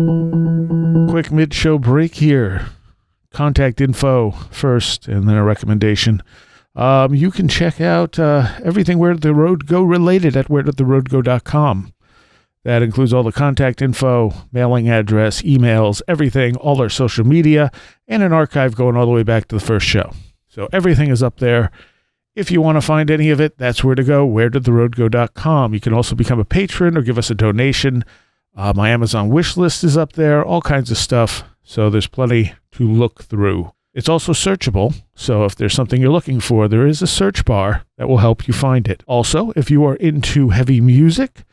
[SPEAKER 1] Quick mid-show break here. Contact info first and then a recommendation. You can check out everything Where Did the Road Go related at wheredidtheroadgo.com. That includes all the contact info, mailing address, emails, everything, all our social media, and an archive going all the way back to the first show. So everything is up there. If you want to find any of it, that's where to go, wheredidtheroadgo.com. You can also become a patron or give us a donation. My Amazon wish list is up there, all kinds of stuff. So there's plenty to look through. It's also searchable, so if there's something you're looking for, there is a search bar that will help you find it. Also, if you are into heavy music,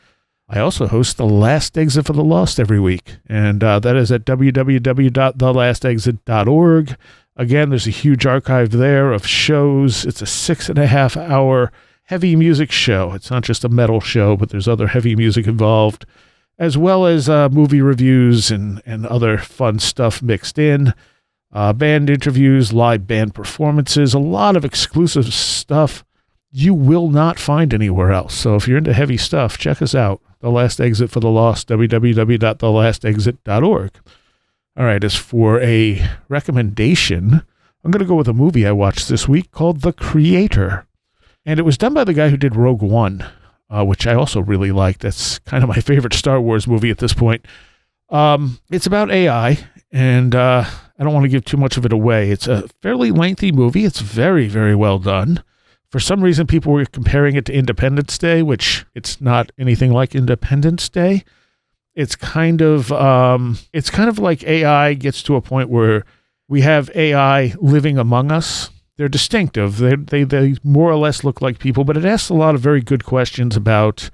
[SPEAKER 1] I also host The Last Exit for the Lost every week, and that is at www.thelastexit.org. Again, there's a huge archive there of shows. It's a 6.5-hour heavy music show. It's not just a metal show, but there's other heavy music involved. as well as movie reviews and other fun stuff mixed in. Band interviews, live band performances, a lot of exclusive stuff you will not find anywhere else. So if you're into heavy stuff, check us out. The Last Exit for the Lost, www.thelastexit.org. All right, as for a recommendation, I'm going to go with a movie I watched this week called The Creator. And it was done by the guy who did Rogue One, which I also really liked. That's kind of my favorite Star Wars movie at this point. It's about AI, and I don't want to give too much of it away. It's a fairly lengthy movie. It's very, very well done. For some reason, people were comparing it to Independence Day, which it's not anything like Independence Day. It's kind of like AI gets to a point where we have AI living among us. They're distinctive. They more or less look like people, but it asks a lot of very good questions about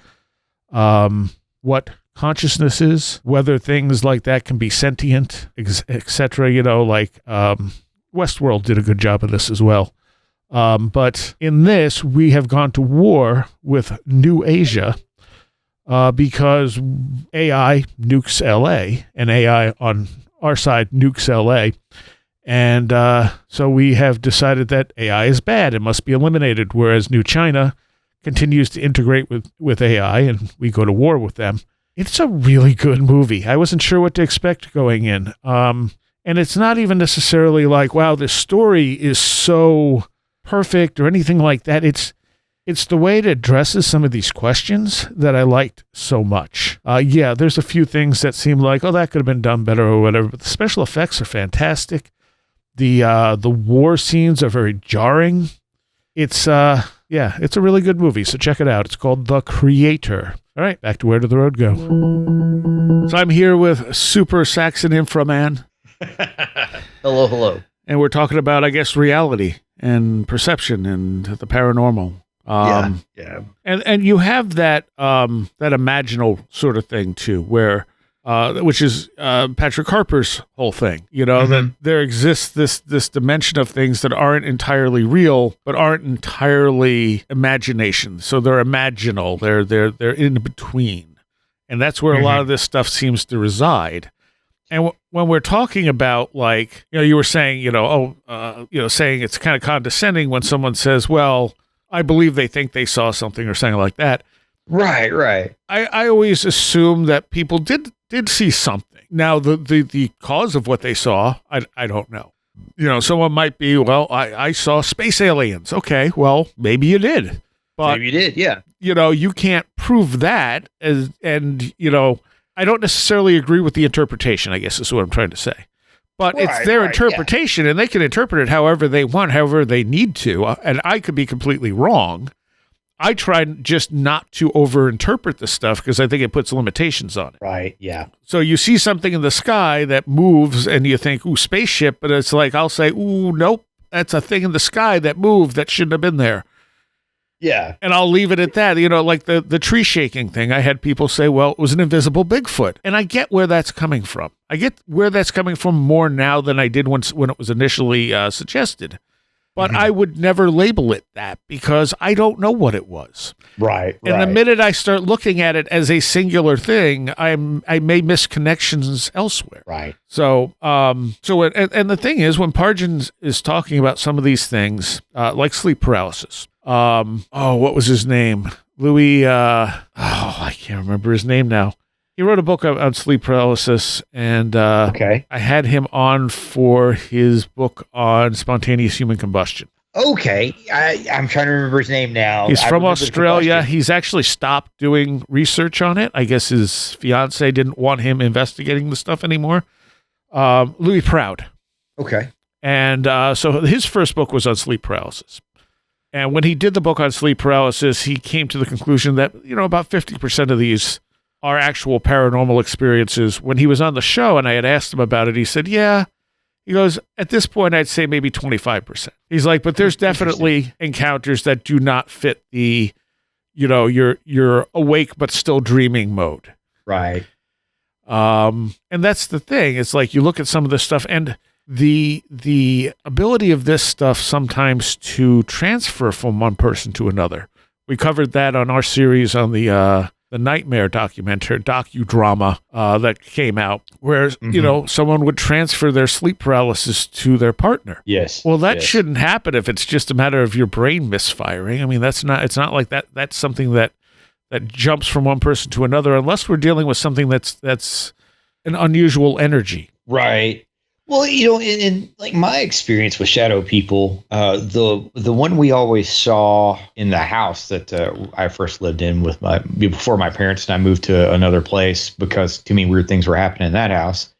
[SPEAKER 1] what consciousness is, whether things like that can be sentient, etc. Westworld did a good job of this as well. But in this, we have gone to war with New Asia because AI nukes LA, and AI on our side nukes LA. And so we have decided that AI is bad. It must be eliminated, whereas New China continues to integrate with AI, and we go to war with them. It's a really good movie. I wasn't sure what to expect going in. And it's not even necessarily like, wow, this story is so perfect or anything like that. It's the way it addresses some of these questions that I liked so much. There's a few things that seem like, oh, that could have been done better or whatever, but the special effects are fantastic. The war scenes are very jarring. It's a really good movie, so check it out. It's called The Creator. All right, back to Where Did the Road Go? So I'm here with Super Saxon Inframan.
[SPEAKER 3] Hello.
[SPEAKER 1] And we're talking about, I guess, reality and perception and the paranormal.
[SPEAKER 3] Yeah.
[SPEAKER 1] And you have that imaginal sort of thing too, where which is Patrick Harper's whole thing. That there exists this dimension of things that aren't entirely real, but aren't entirely imagination. So they're imaginal. They're in between, and that's where a lot of this stuff seems to reside. And when we're talking about, like, you were saying, saying it's kind of condescending when someone says, well, I believe they think they saw something or something like that.
[SPEAKER 3] Right.
[SPEAKER 1] I always assume that people did see something. Now, the cause of what they saw, I don't know. Someone might be, well, I saw space aliens. Okay, well, maybe you did. But,
[SPEAKER 3] maybe you did, yeah.
[SPEAKER 1] You can't prove that. I don't necessarily agree with the interpretation, I guess is what I'm trying to say. But it's their interpretation, and they can interpret it however they want, however they need to. And I could be completely wrong. I try just not to overinterpret the stuff because I think it puts limitations on it.
[SPEAKER 3] Right, yeah.
[SPEAKER 1] So you see something in the sky that moves, and you think, ooh, spaceship, but it's like, I'll say, ooh, nope, that's a thing in the sky that moved that shouldn't have been there.
[SPEAKER 3] Yeah.
[SPEAKER 1] And I'll leave it at that. Like the tree shaking thing, I had people say, well, it was an invisible Bigfoot. And I get where that's coming from. I get where that's coming from more now than I did when it was initially suggested. But I would never label it that because I don't know what it was.
[SPEAKER 3] Right.
[SPEAKER 1] And the minute I start looking at it as a singular thing, I may miss connections elsewhere.
[SPEAKER 3] Right.
[SPEAKER 1] So the thing is, when Pargin is talking about some of these things, like sleep paralysis, what was his name? Louis, I can't remember his name now. He wrote a book on sleep paralysis, and I had him on for his book on spontaneous human combustion.
[SPEAKER 3] Okay. I'm trying to remember his name now.
[SPEAKER 1] He's from Australia. He's actually stopped doing research on it. I guess his fiance didn't want him investigating the stuff anymore. Louis Proud.
[SPEAKER 3] Okay.
[SPEAKER 1] And so his first book was on sleep paralysis. And when he did the book on sleep paralysis, he came to the conclusion that, about 50% of these are actual paranormal experiences. When he was on the show and I had asked him about it, he said, yeah. He goes, at this point, I'd say maybe 25%. He's like, but there's definitely encounters that do not fit the, you're awake but still dreaming mode.
[SPEAKER 3] Right.
[SPEAKER 1] And that's the thing. It's like you look at some of this stuff and the ability of this stuff sometimes to transfer from one person to another. We covered that on our series on the the Nightmare docudrama that came out, where someone would transfer their sleep paralysis to their partner.
[SPEAKER 3] Yes.
[SPEAKER 1] Well, that shouldn't happen if it's just a matter of your brain misfiring. I mean, it's not like that. That's something that jumps from one person to another, unless we're dealing with something that's an unusual energy.
[SPEAKER 3] Right. Well, in like my experience with shadow people, the one we always saw in the house that I first lived in before my parents and I moved to another place because too many weird things were happening in that house.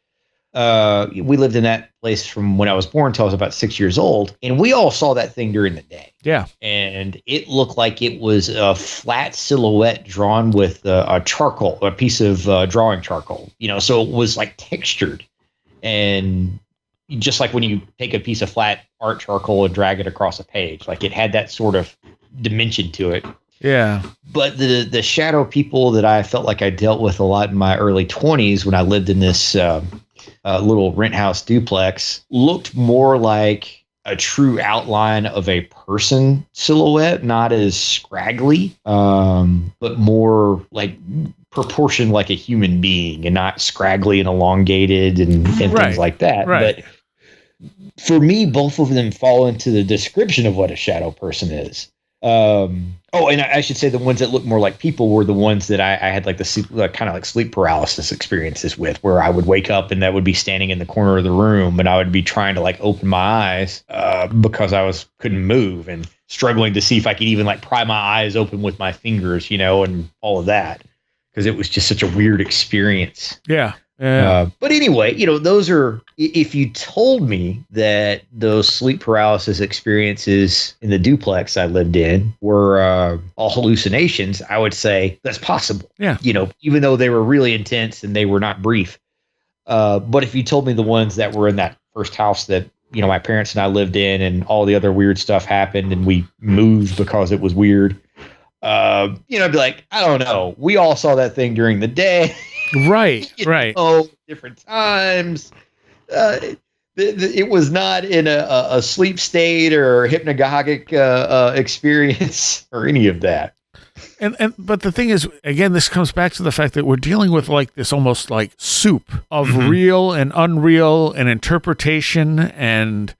[SPEAKER 3] We lived in that place from when I was born until I was about 6 years old, and we all saw that thing during the day.
[SPEAKER 1] Yeah,
[SPEAKER 3] and it looked like it was a flat silhouette drawn with a piece of drawing charcoal. So it was like textured. And just like when you take a piece of flat art charcoal and drag it across a page, like it had that sort of dimension to it.
[SPEAKER 1] Yeah.
[SPEAKER 3] But the shadow people that I felt like I dealt with a lot in my early 20s when I lived in this little rent house duplex looked more like a true outline of a person silhouette, not as scraggly, but more like proportioned like a human being and not scraggly and elongated and things like that.
[SPEAKER 1] Right.
[SPEAKER 3] But for me, both of them fall into the description of what a shadow person is. And I should say the ones that look more like people were the ones that I had like the kind of like sleep paralysis experiences with, where I would wake up and that would be standing in the corner of the room and I would be trying to like open my eyes because I couldn't move and struggling to see if I could even like pry my eyes open with my fingers, and all of that. Because it was just such a weird experience.
[SPEAKER 1] Yeah.
[SPEAKER 3] But anyway, those are, if you told me that those sleep paralysis experiences in the duplex I lived in were all hallucinations, I would say that's possible.
[SPEAKER 1] Yeah.
[SPEAKER 3] Even though they were really intense and they were not brief. But if you told me the ones that were in that first house that, my parents and I lived in and all the other weird stuff happened and we moved because it was weird, I'd be like, I don't know. We all saw that thing during the day.
[SPEAKER 1] Right, right.
[SPEAKER 3] Different times. It was not in a sleep state or hypnagogic experience or any of that.
[SPEAKER 1] But the thing is, again, this comes back to the fact that we're dealing with like this almost like soup of real and unreal and interpretation and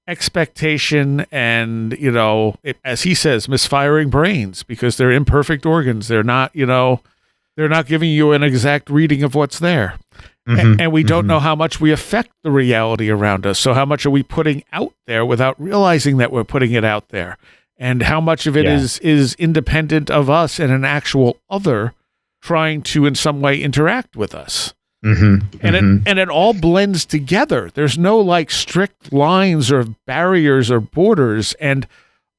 [SPEAKER 1] expectation and, as he says, misfiring brains because they're imperfect organs. They're not, they're not giving you an exact reading of what's there. And we don't know how much we affect the reality around us. So how much are we putting out there without realizing that we're putting it out there? And how much of it is independent of us and an actual other trying to in some way interact with us. And it all blends together. There's no like strict lines or barriers or borders. And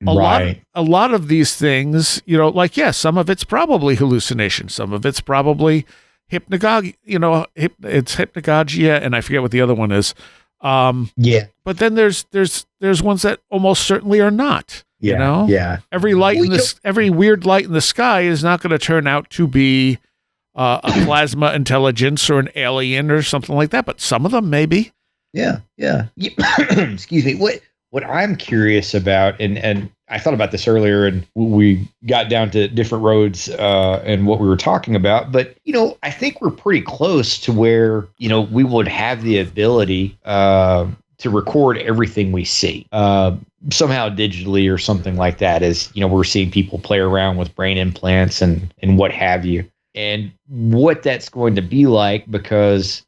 [SPEAKER 1] a lot of these things, some of it's probably hallucination. Some of it's probably hypnagogia, it's hypnagogia, and I forget what the other one is. But then there's ones that almost certainly are not. Every weird light in the sky is not going to turn out to be a plasma intelligence or an alien or something like that, but some of them maybe.
[SPEAKER 3] Yeah. Excuse me. What I'm curious about, and I thought about this earlier, and we got down to different roads and what we were talking about, but I think we're pretty close to where we would have the ability to record everything we see somehow digitally or something like that. As we're seeing people play around with brain implants and what have you. And what that's going to be like, because,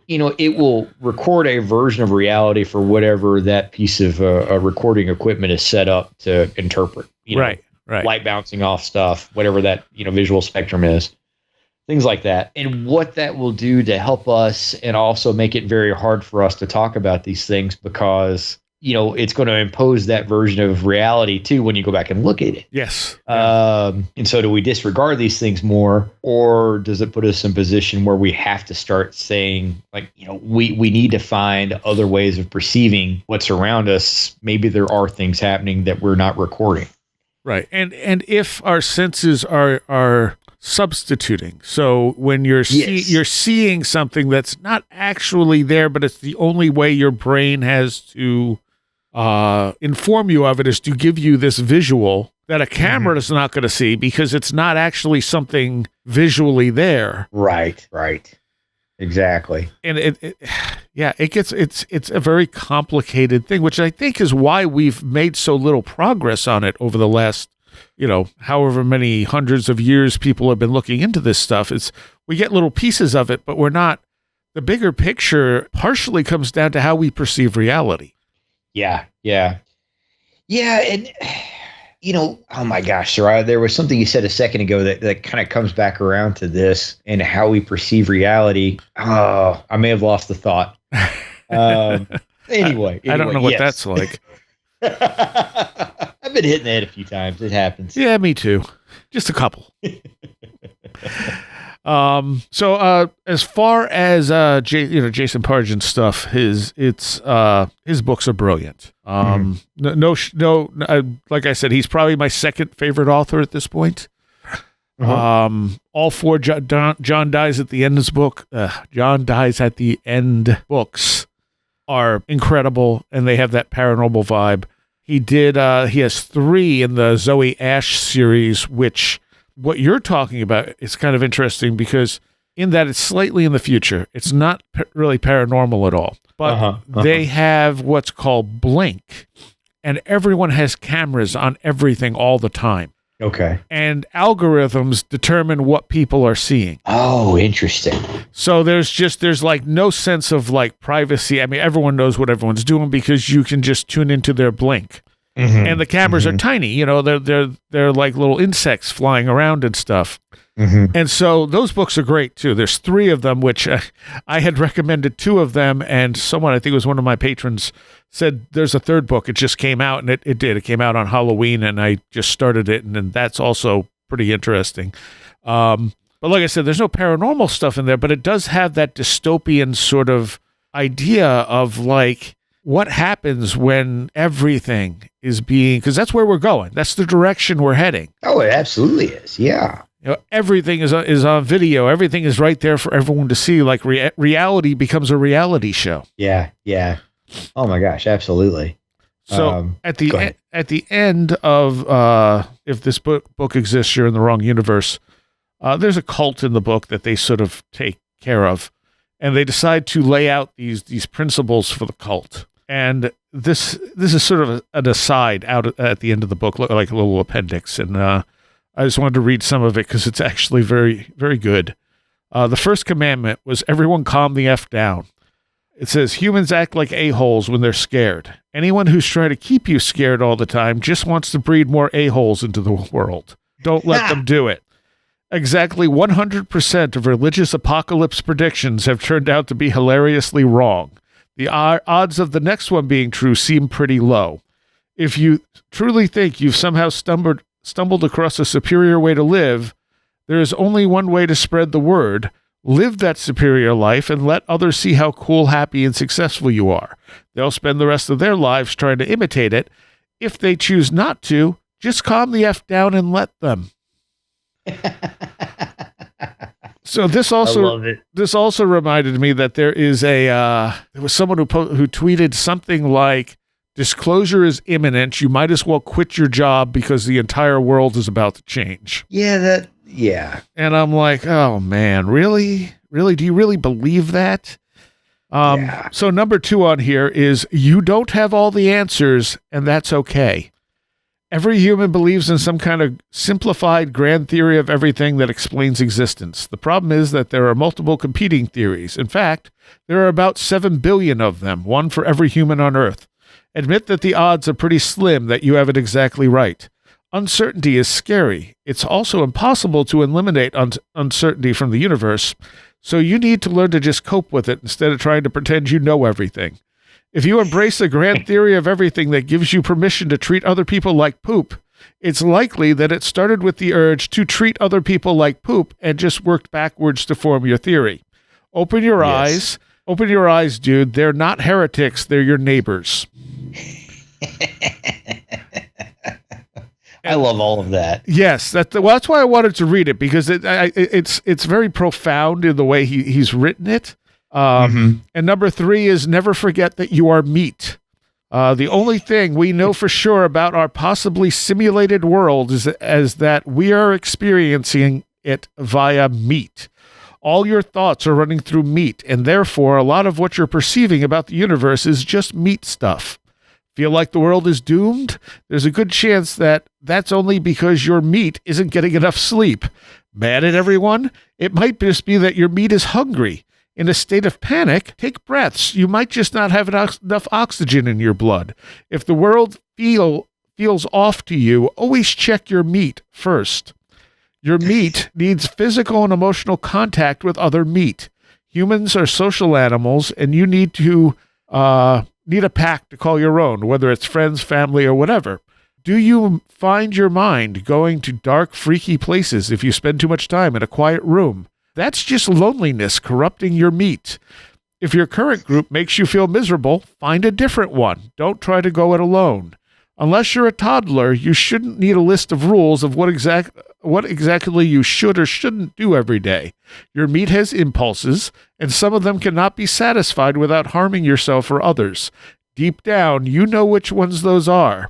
[SPEAKER 3] it will record a version of reality for whatever that piece of recording equipment is set up to interpret.
[SPEAKER 1] Right.
[SPEAKER 3] Light bouncing off stuff, whatever that, visual spectrum is, things like that. And what that will do to help us and also make it very hard for us to talk about these things because it's going to impose that version of reality too when you go back and look at it.
[SPEAKER 1] Yes.
[SPEAKER 3] And so do we disregard these things more, or does it put us in a position where we have to start saying, like, we need to find other ways of perceiving what's around us? Maybe there are things happening that we're not recording.
[SPEAKER 1] Right. And if our senses are substituting. So when you're seeing something that's not actually there, but it's the only way your brain has to inform you of it is to give you this visual that a camera is not going to see because it's not actually something visually there.
[SPEAKER 3] Right. Exactly.
[SPEAKER 1] And it's a very complicated thing, which I think is why we've made so little progress on it over the last, however many hundreds of years people have been looking into this stuff. We get little pieces of it, but we're not. The bigger picture partially comes down to how we perceive reality.
[SPEAKER 3] Yeah. And, oh my gosh, Seriah, there was something you said a second ago that kind of comes back around to this and how we perceive reality. Oh, I may have lost the thought. Anyway,
[SPEAKER 1] I don't know what that's like.
[SPEAKER 3] I've been hit in the head a few times. It happens.
[SPEAKER 1] Yeah, me too. Just a couple. So as far as Jason Pargin stuff, his books are brilliant. Like I said, he's probably my second favorite author at this point. All four John Dies at the End's book. John Dies at the End books are incredible, and they have that paranormal vibe. He has 3 in the Zoe Ash series, which what you're talking about is kind of interesting because in that it's slightly in the future. It's not really paranormal at all, but they have what's called blink, and everyone has cameras on everything all the time.
[SPEAKER 3] Okay.
[SPEAKER 1] And algorithms determine what people are seeing.
[SPEAKER 3] Oh, interesting.
[SPEAKER 1] So there's like no sense of like privacy. I mean, everyone knows what everyone's doing because you can just tune into their blink. And the cameras are tiny, they're like little insects flying around and stuff. And so those books are great too. There's 3 of them, which I had recommended 2 of them, and someone, I think it was one of my patrons, said there's a 3rd book. It just came out, and it did. It came out on Halloween, and I just started it, and that's also pretty interesting. But like I said, there's no paranormal stuff in there, but it does have that dystopian sort of idea of like, what happens when everything is because that's where we're going. That's the direction we're heading.
[SPEAKER 3] Oh, it absolutely is. Yeah.
[SPEAKER 1] Everything is on video. Everything is right there for everyone to see. Like reality becomes a reality show.
[SPEAKER 3] Yeah. Oh my gosh, absolutely.
[SPEAKER 1] So at the end of if this book exists, you're in the wrong universe. There's a cult in the book that they sort of take care of, and they decide to lay out these principles for the cult. And this is sort of an aside out at the end of the book, like a little appendix. And I just wanted to read some of it because it's actually very, very good. The first commandment was everyone calm the F down. It says humans act like a-holes when they're scared. Anyone who's trying to keep you scared all the time just wants to breed more a-holes into the world. Don't let them do it. Exactly 100% of religious apocalypse predictions have turned out to be hilariously wrong. The odds of the next one being true seem pretty low. If you truly think you've somehow stumbled across a superior way to live, there is only one way to spread the word. Live that superior life and let others see how cool, happy, and successful you are. They'll spend the rest of their lives trying to imitate it. If they choose not to, just calm the F down and let them. So this also reminded me that there was someone who tweeted something like, disclosure is imminent. You might as well quit your job because the entire world is about to change.
[SPEAKER 3] Yeah.
[SPEAKER 1] And I'm like, oh man, really? Really? Do you really believe that? So number 2 on here is you don't have all the answers, and that's okay. Every human believes in some kind of simplified grand theory of everything that explains existence. The problem is that there are multiple competing theories. In fact, there are about 7 billion of them, one for every human on Earth. Admit that the odds are pretty slim that you have it exactly right. Uncertainty is scary. It's also impossible to eliminate uncertainty from the universe, so you need to learn to just cope with it instead of trying to pretend you know everything. If you embrace the grand theory of everything that gives you permission to treat other people like poop, it's likely that it started with the urge to treat other people like poop and just worked backwards to form your theory. Open your eyes. Open your eyes, dude. They're not heretics. They're your neighbors.
[SPEAKER 3] I love all of that.
[SPEAKER 1] Yes, that's why I wanted to read it, because it's very profound in the way he's written it. And number 3 is never forget that you are meat. The only thing we know for sure about our possibly simulated world is that we are experiencing it via meat. All your thoughts are running through meat, and therefore a lot of what you're perceiving about the universe is just meat stuff. Feel like the world is doomed? There's a good chance that that's only because your meat isn't getting enough sleep. Mad at everyone? It might just be that your meat is hungry. In a state of panic, take breaths. You might just not have enough oxygen in your blood. If the world feels off to you, always check your meat first. Your meat needs physical and emotional contact with other meat. Humans are social animals, and you need a pack to call your own, whether it's friends, family, or whatever. Do you find your mind going to dark, freaky places if you spend too much time in a quiet room? That's just loneliness corrupting your meat. If your current group makes you feel miserable, find a different one. Don't try to go it alone. Unless you're a toddler, you shouldn't need a list of rules of what exactly you should or shouldn't do every day. Your meat has impulses, and some of them cannot be satisfied without harming yourself or others. Deep down, you know which ones those are.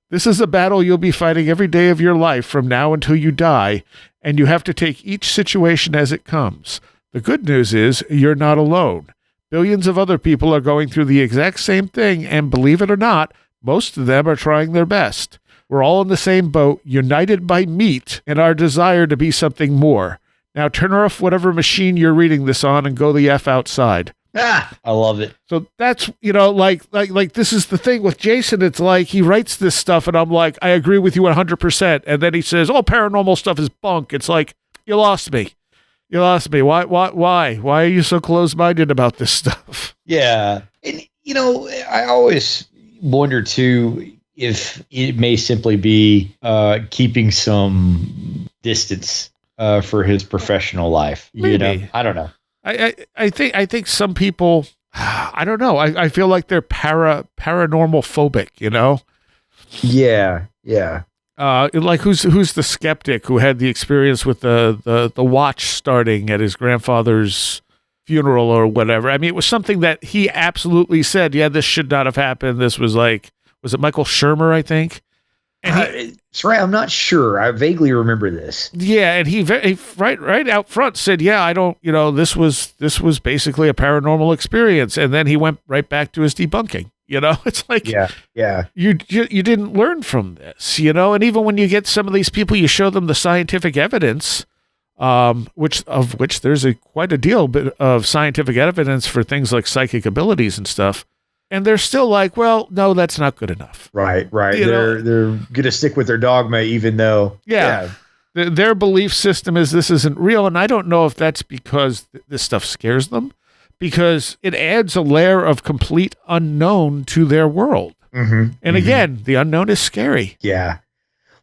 [SPEAKER 1] This is a battle you'll be fighting every day of your life from now until you die, and you have to take each situation as it comes. The good news is you're not alone. Billions of other people are going through the exact same thing, and believe it or not, most of them are trying their best. We're all in the same boat, united by meat and our desire to be something more. Now turn off whatever machine you're reading this on and go the F outside.
[SPEAKER 3] I love it.
[SPEAKER 1] So that's, like this is the thing with Jason. It's like he writes this stuff and I'm like, I agree with you 100%. And then he says, oh, paranormal stuff is bunk. It's like, you lost me. You lost me. Why? Why are you so close-minded about this stuff?
[SPEAKER 3] Yeah. And, I always wonder too, if it may simply be keeping some distance for his professional life.
[SPEAKER 1] Maybe.
[SPEAKER 3] I don't know.
[SPEAKER 1] I think some people, I don't know. I feel like they're paranormal phobic,
[SPEAKER 3] Yeah. Yeah.
[SPEAKER 1] Like who's the skeptic who had the experience with the watch starting at his grandfather's funeral or whatever? I mean, it was something that he absolutely said, yeah, this should not have happened. This was like, was it Michael Shermer, I think? And
[SPEAKER 3] that's right. I'm not sure. I vaguely remember this.
[SPEAKER 1] Yeah, and he right out front said, "Yeah, I don't. This was basically a paranormal experience." And then he went right back to his debunking. It's like,
[SPEAKER 3] yeah.
[SPEAKER 1] You didn't learn from this. And even when you get some of these people, you show them the scientific evidence, which there's quite a deal of scientific evidence for things like psychic abilities and stuff. And they're still like, well, no, that's not good enough.
[SPEAKER 3] Right. They're going to stick with their dogma, even though.
[SPEAKER 1] Yeah. Their belief system is this isn't real. And I don't know if that's because this stuff scares them, because it adds a layer of complete unknown to their world.
[SPEAKER 3] Mm-hmm.
[SPEAKER 1] And again, the unknown is scary.
[SPEAKER 3] Yeah.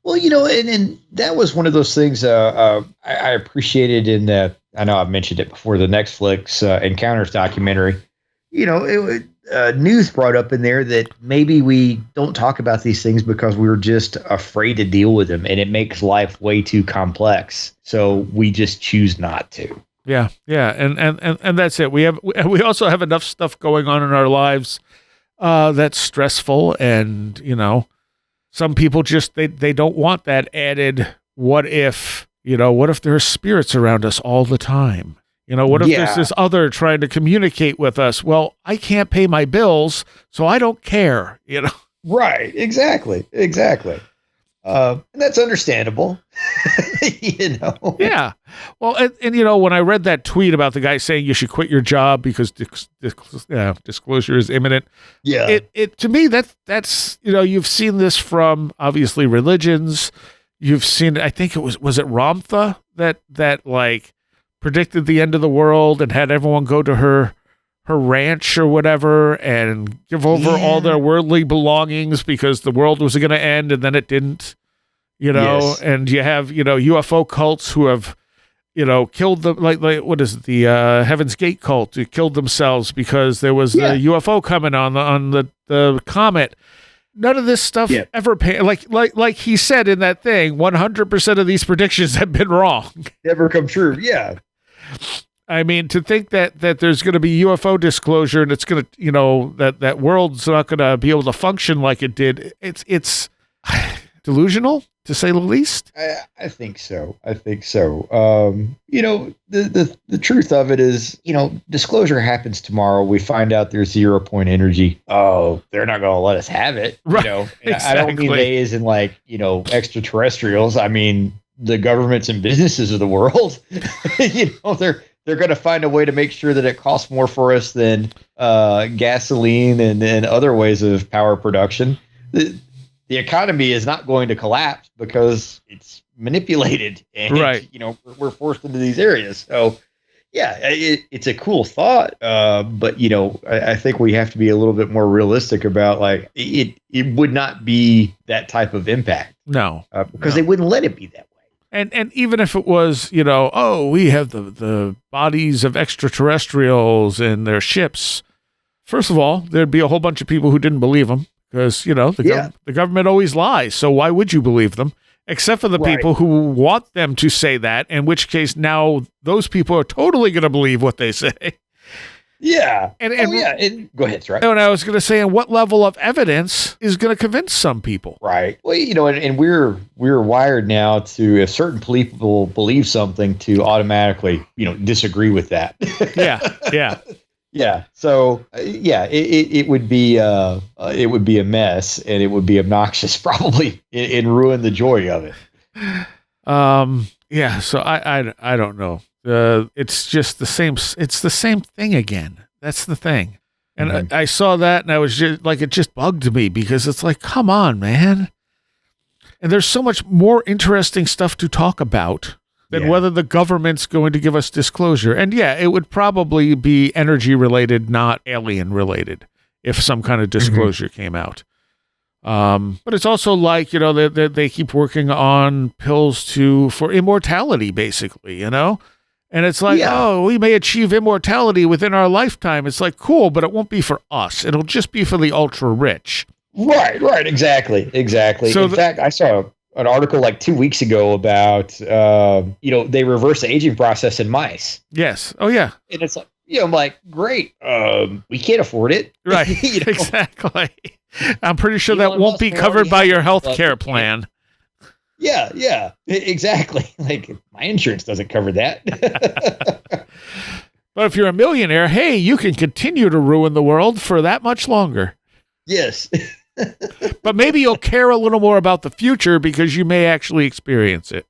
[SPEAKER 3] Well, and that was one of those things I appreciated in that. I know I've mentioned it before, the Netflix Encounters documentary. News brought up in there that maybe we don't talk about these things because we're just afraid to deal with them, and it makes life way too complex. So we just choose not to.
[SPEAKER 1] Yeah, and that's it. We also have enough stuff going on in our lives that's stressful, and some people just they don't want that added. What if there are spirits around us all the time? What if there's this other trying to communicate with us? Well, I can't pay my bills, so I don't care,
[SPEAKER 3] Right. Exactly. And that's understandable,
[SPEAKER 1] Yeah. Well, and when I read that tweet about the guy saying you should quit your job because disclosure is imminent.
[SPEAKER 3] Yeah.
[SPEAKER 1] It to me, that's, you've seen this from obviously religions. You've seen, I think was it Ramtha that like predicted the end of the world and had everyone go to her ranch or whatever and give over all their worldly belongings because the world was going to end and then it didn't,
[SPEAKER 3] Yes.
[SPEAKER 1] And you have, UFO cults who have, killed them, like what is it, the Heaven's Gate cult who killed themselves because there was a UFO coming on the comet. None of this stuff ever like he said in that thing, 100% of these predictions have been wrong.
[SPEAKER 3] Never come true. Yeah.
[SPEAKER 1] I mean, to think that there's going to be UFO disclosure and it's going to, that world's not going to be able to function like it did. It's delusional, to say the least.
[SPEAKER 3] I think so. The truth of it is, disclosure happens tomorrow. We find out there's 0 point energy. Oh, they're not going to let us have it.
[SPEAKER 1] Right. Exactly.
[SPEAKER 3] I don't mean they as in extraterrestrials. I mean the governments and businesses of the world. They're going to find a way to make sure that it costs more for us than gasoline and other ways of power production. The economy is not going to collapse because it's manipulated and,
[SPEAKER 1] right.
[SPEAKER 3] We're forced into these areas. So, yeah, it's a cool thought. But, I think we have to be a little bit more realistic about it would not be that type of impact.
[SPEAKER 1] No.
[SPEAKER 3] Because they wouldn't let it be that way.
[SPEAKER 1] And even if it was, we have the bodies of extraterrestrials in their ships. First of all, there'd be a whole bunch of people who didn't believe them because, the government always lies. So why would you believe them? Except for the people who want them to say that, in which case now those people are totally going to believe what they say.
[SPEAKER 3] Yeah.
[SPEAKER 1] And
[SPEAKER 3] go ahead, right?
[SPEAKER 1] And I was going to say, and what level of evidence is going to convince some people?
[SPEAKER 3] Right. Well, and we're wired now to, if certain people believe something, to automatically, disagree with that.
[SPEAKER 1] Yeah.
[SPEAKER 3] Yeah. So, it would be a mess, and it would be obnoxious, probably, and ruin the joy of it.
[SPEAKER 1] Yeah. So I don't know. It's just the same. It's the same thing again. That's the thing. And I saw that, and I was just it just bugged me because it's like, come on, man. And there's so much more interesting stuff to talk about than whether the government's going to give us disclosure. And it would probably be energy related, not alien related, if some kind of disclosure came out. But it's also they keep working on pills for immortality, basically, And it's like, we may achieve immortality within our lifetime. It's like, cool, but it won't be for us. It'll just be for the ultra rich.
[SPEAKER 3] Right. Exactly. So in fact, I saw an article 2 weeks ago about, they reverse the aging process in mice.
[SPEAKER 1] Yes. Oh, yeah.
[SPEAKER 3] And it's like, I'm like, great. We can't afford it.
[SPEAKER 1] Right. Exactly. I'm pretty sure that won't be covered by your health care plan.
[SPEAKER 3] Yeah, exactly. My insurance doesn't cover that.
[SPEAKER 1] But if you're a millionaire, hey, you can continue to ruin the world for that much longer.
[SPEAKER 3] Yes.
[SPEAKER 1] But maybe you'll care a little more about the future because you may actually experience it.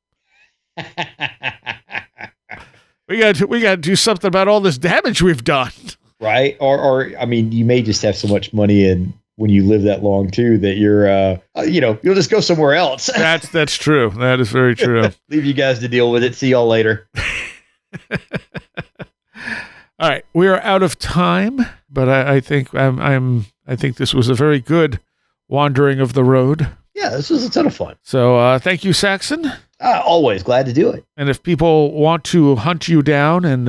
[SPEAKER 1] We got to do something about all this damage we've done.
[SPEAKER 3] Right. Or you may just have so much money in when you live that long too, that you're, you'll just go somewhere else.
[SPEAKER 1] That's true. That is very true.
[SPEAKER 3] Leave you guys to deal with it. See y'all later.
[SPEAKER 1] All right. We are out of time, but I think I think this was a very good wandering of the road.
[SPEAKER 3] Yeah, this was a ton of fun.
[SPEAKER 1] So thank you, Saxon.
[SPEAKER 3] Always glad to do it.
[SPEAKER 1] And if people want to hunt you down and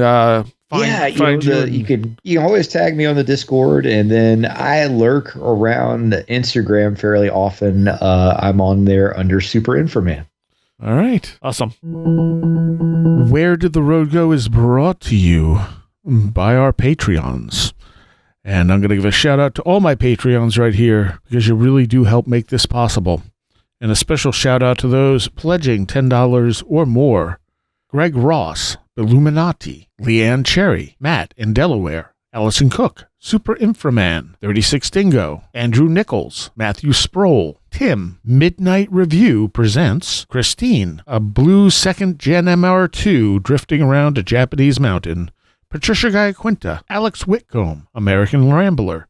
[SPEAKER 1] find you,
[SPEAKER 3] you can always tag me on the Discord, and then I lurk around Instagram fairly often. I'm on there under SuperInfraSaxonMan.
[SPEAKER 1] All right, awesome. Where Did the Road Go is brought to you by our Patreons. And I'm going to give a shout out to all my Patreons right here because you really do help make this possible. And a special shout out to those pledging $10 or more: Greg Ross, Illuminati, Leanne Cherry, Matt in Delaware, Allison Cook, SuperInfraMan, 36 Dingo, Andrew Nichols, Matthew Sproul, Tim, Midnight Review presents Christine, a blue second gen MR2 drifting around a Japanese mountain, Patricia Guy-Quinta, Alex Whitcomb, American Rambler,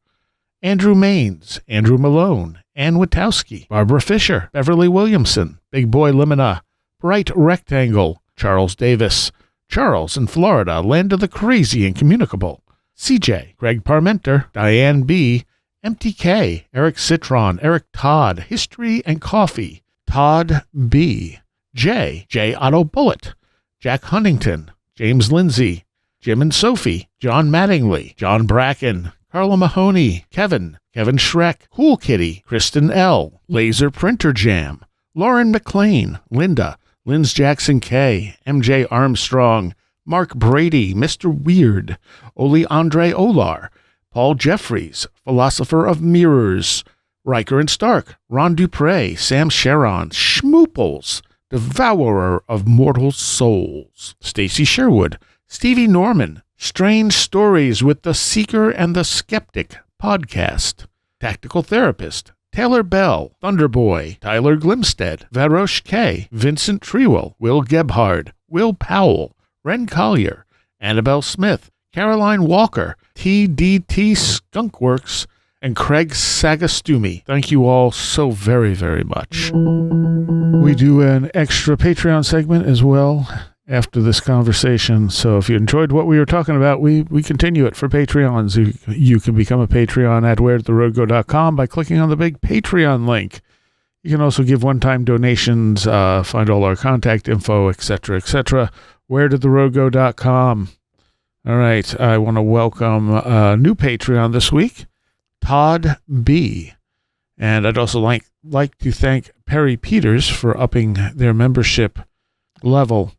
[SPEAKER 1] Andrew Maines, Andrew Malone, Ann Witowski, Barbara Fisher, Beverly Williamson, Big Boy Limina, Bright Rectangle, Charles Davis, Charles in Florida, Land of the Crazy and Communicable, CJ, Greg Parmenter, Diane B., MTK, Eric Citron, Eric Todd, History and Coffee, Todd B., J. Otto Bullet, Jack Huntington, James Lindsay, Jim and Sophie, John Mattingly, John Bracken, Carla Mahoney, Kevin Schreck, Cool Kitty, Kristen L., Laser Printer Jam, Lauren McLean, Linda, Linz Jackson K., MJ Armstrong, Mark Brady, Mr. Weird, Oli Andre Olar, Paul Jeffries, Philosopher of Mirrors, Riker and Stark, Ron Dupre, Sam Sharon, Schmooples, Devourer of Mortal Souls, Stacy Sherwood, Stevie Norman, Strange Stories with the Seeker and the Skeptic podcast, Tactical Therapist, Taylor Bell, Thunderboy, Tyler Glimstead, Varosh K, Vincent Trewell, Will Gebhard, Will Powell, Ren Collier, Annabelle Smith, Caroline Walker, TDT Skunkworks, and Craig Sagastumi. Thank you all so very, very much. We do an extra Patreon segment as well after this conversation. So if you enjoyed what we were talking about, we continue it for Patreons. You can become a Patreon at wheredidtheroadgo.com by clicking on the big Patreon link. You can also give one-time donations, find all our contact info, etc., etc. Wheredidtheroadgo.com. All right, I want to welcome a new Patreon this week, Todd B. And I'd also like to thank Perry Peters for upping their membership level.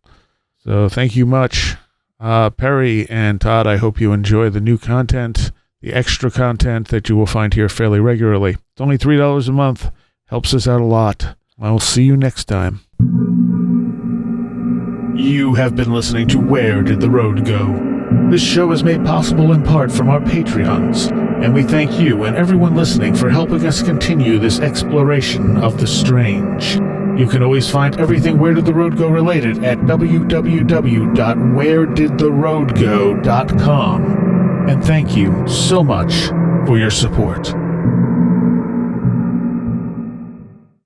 [SPEAKER 1] So thank you much, Perry and Todd. I hope you enjoy the new content, the extra content that you will find here fairly regularly. It's only $3 a month. Helps us out a lot. I will see you next time. You have been listening to Where Did the Road Go? This show is made possible in part from our Patreons, and we thank you and everyone listening for helping us continue this exploration of the strange. You can always find everything Where Did the Road Go related at www.wheredidtheroadgo.com. And thank you so much for your support.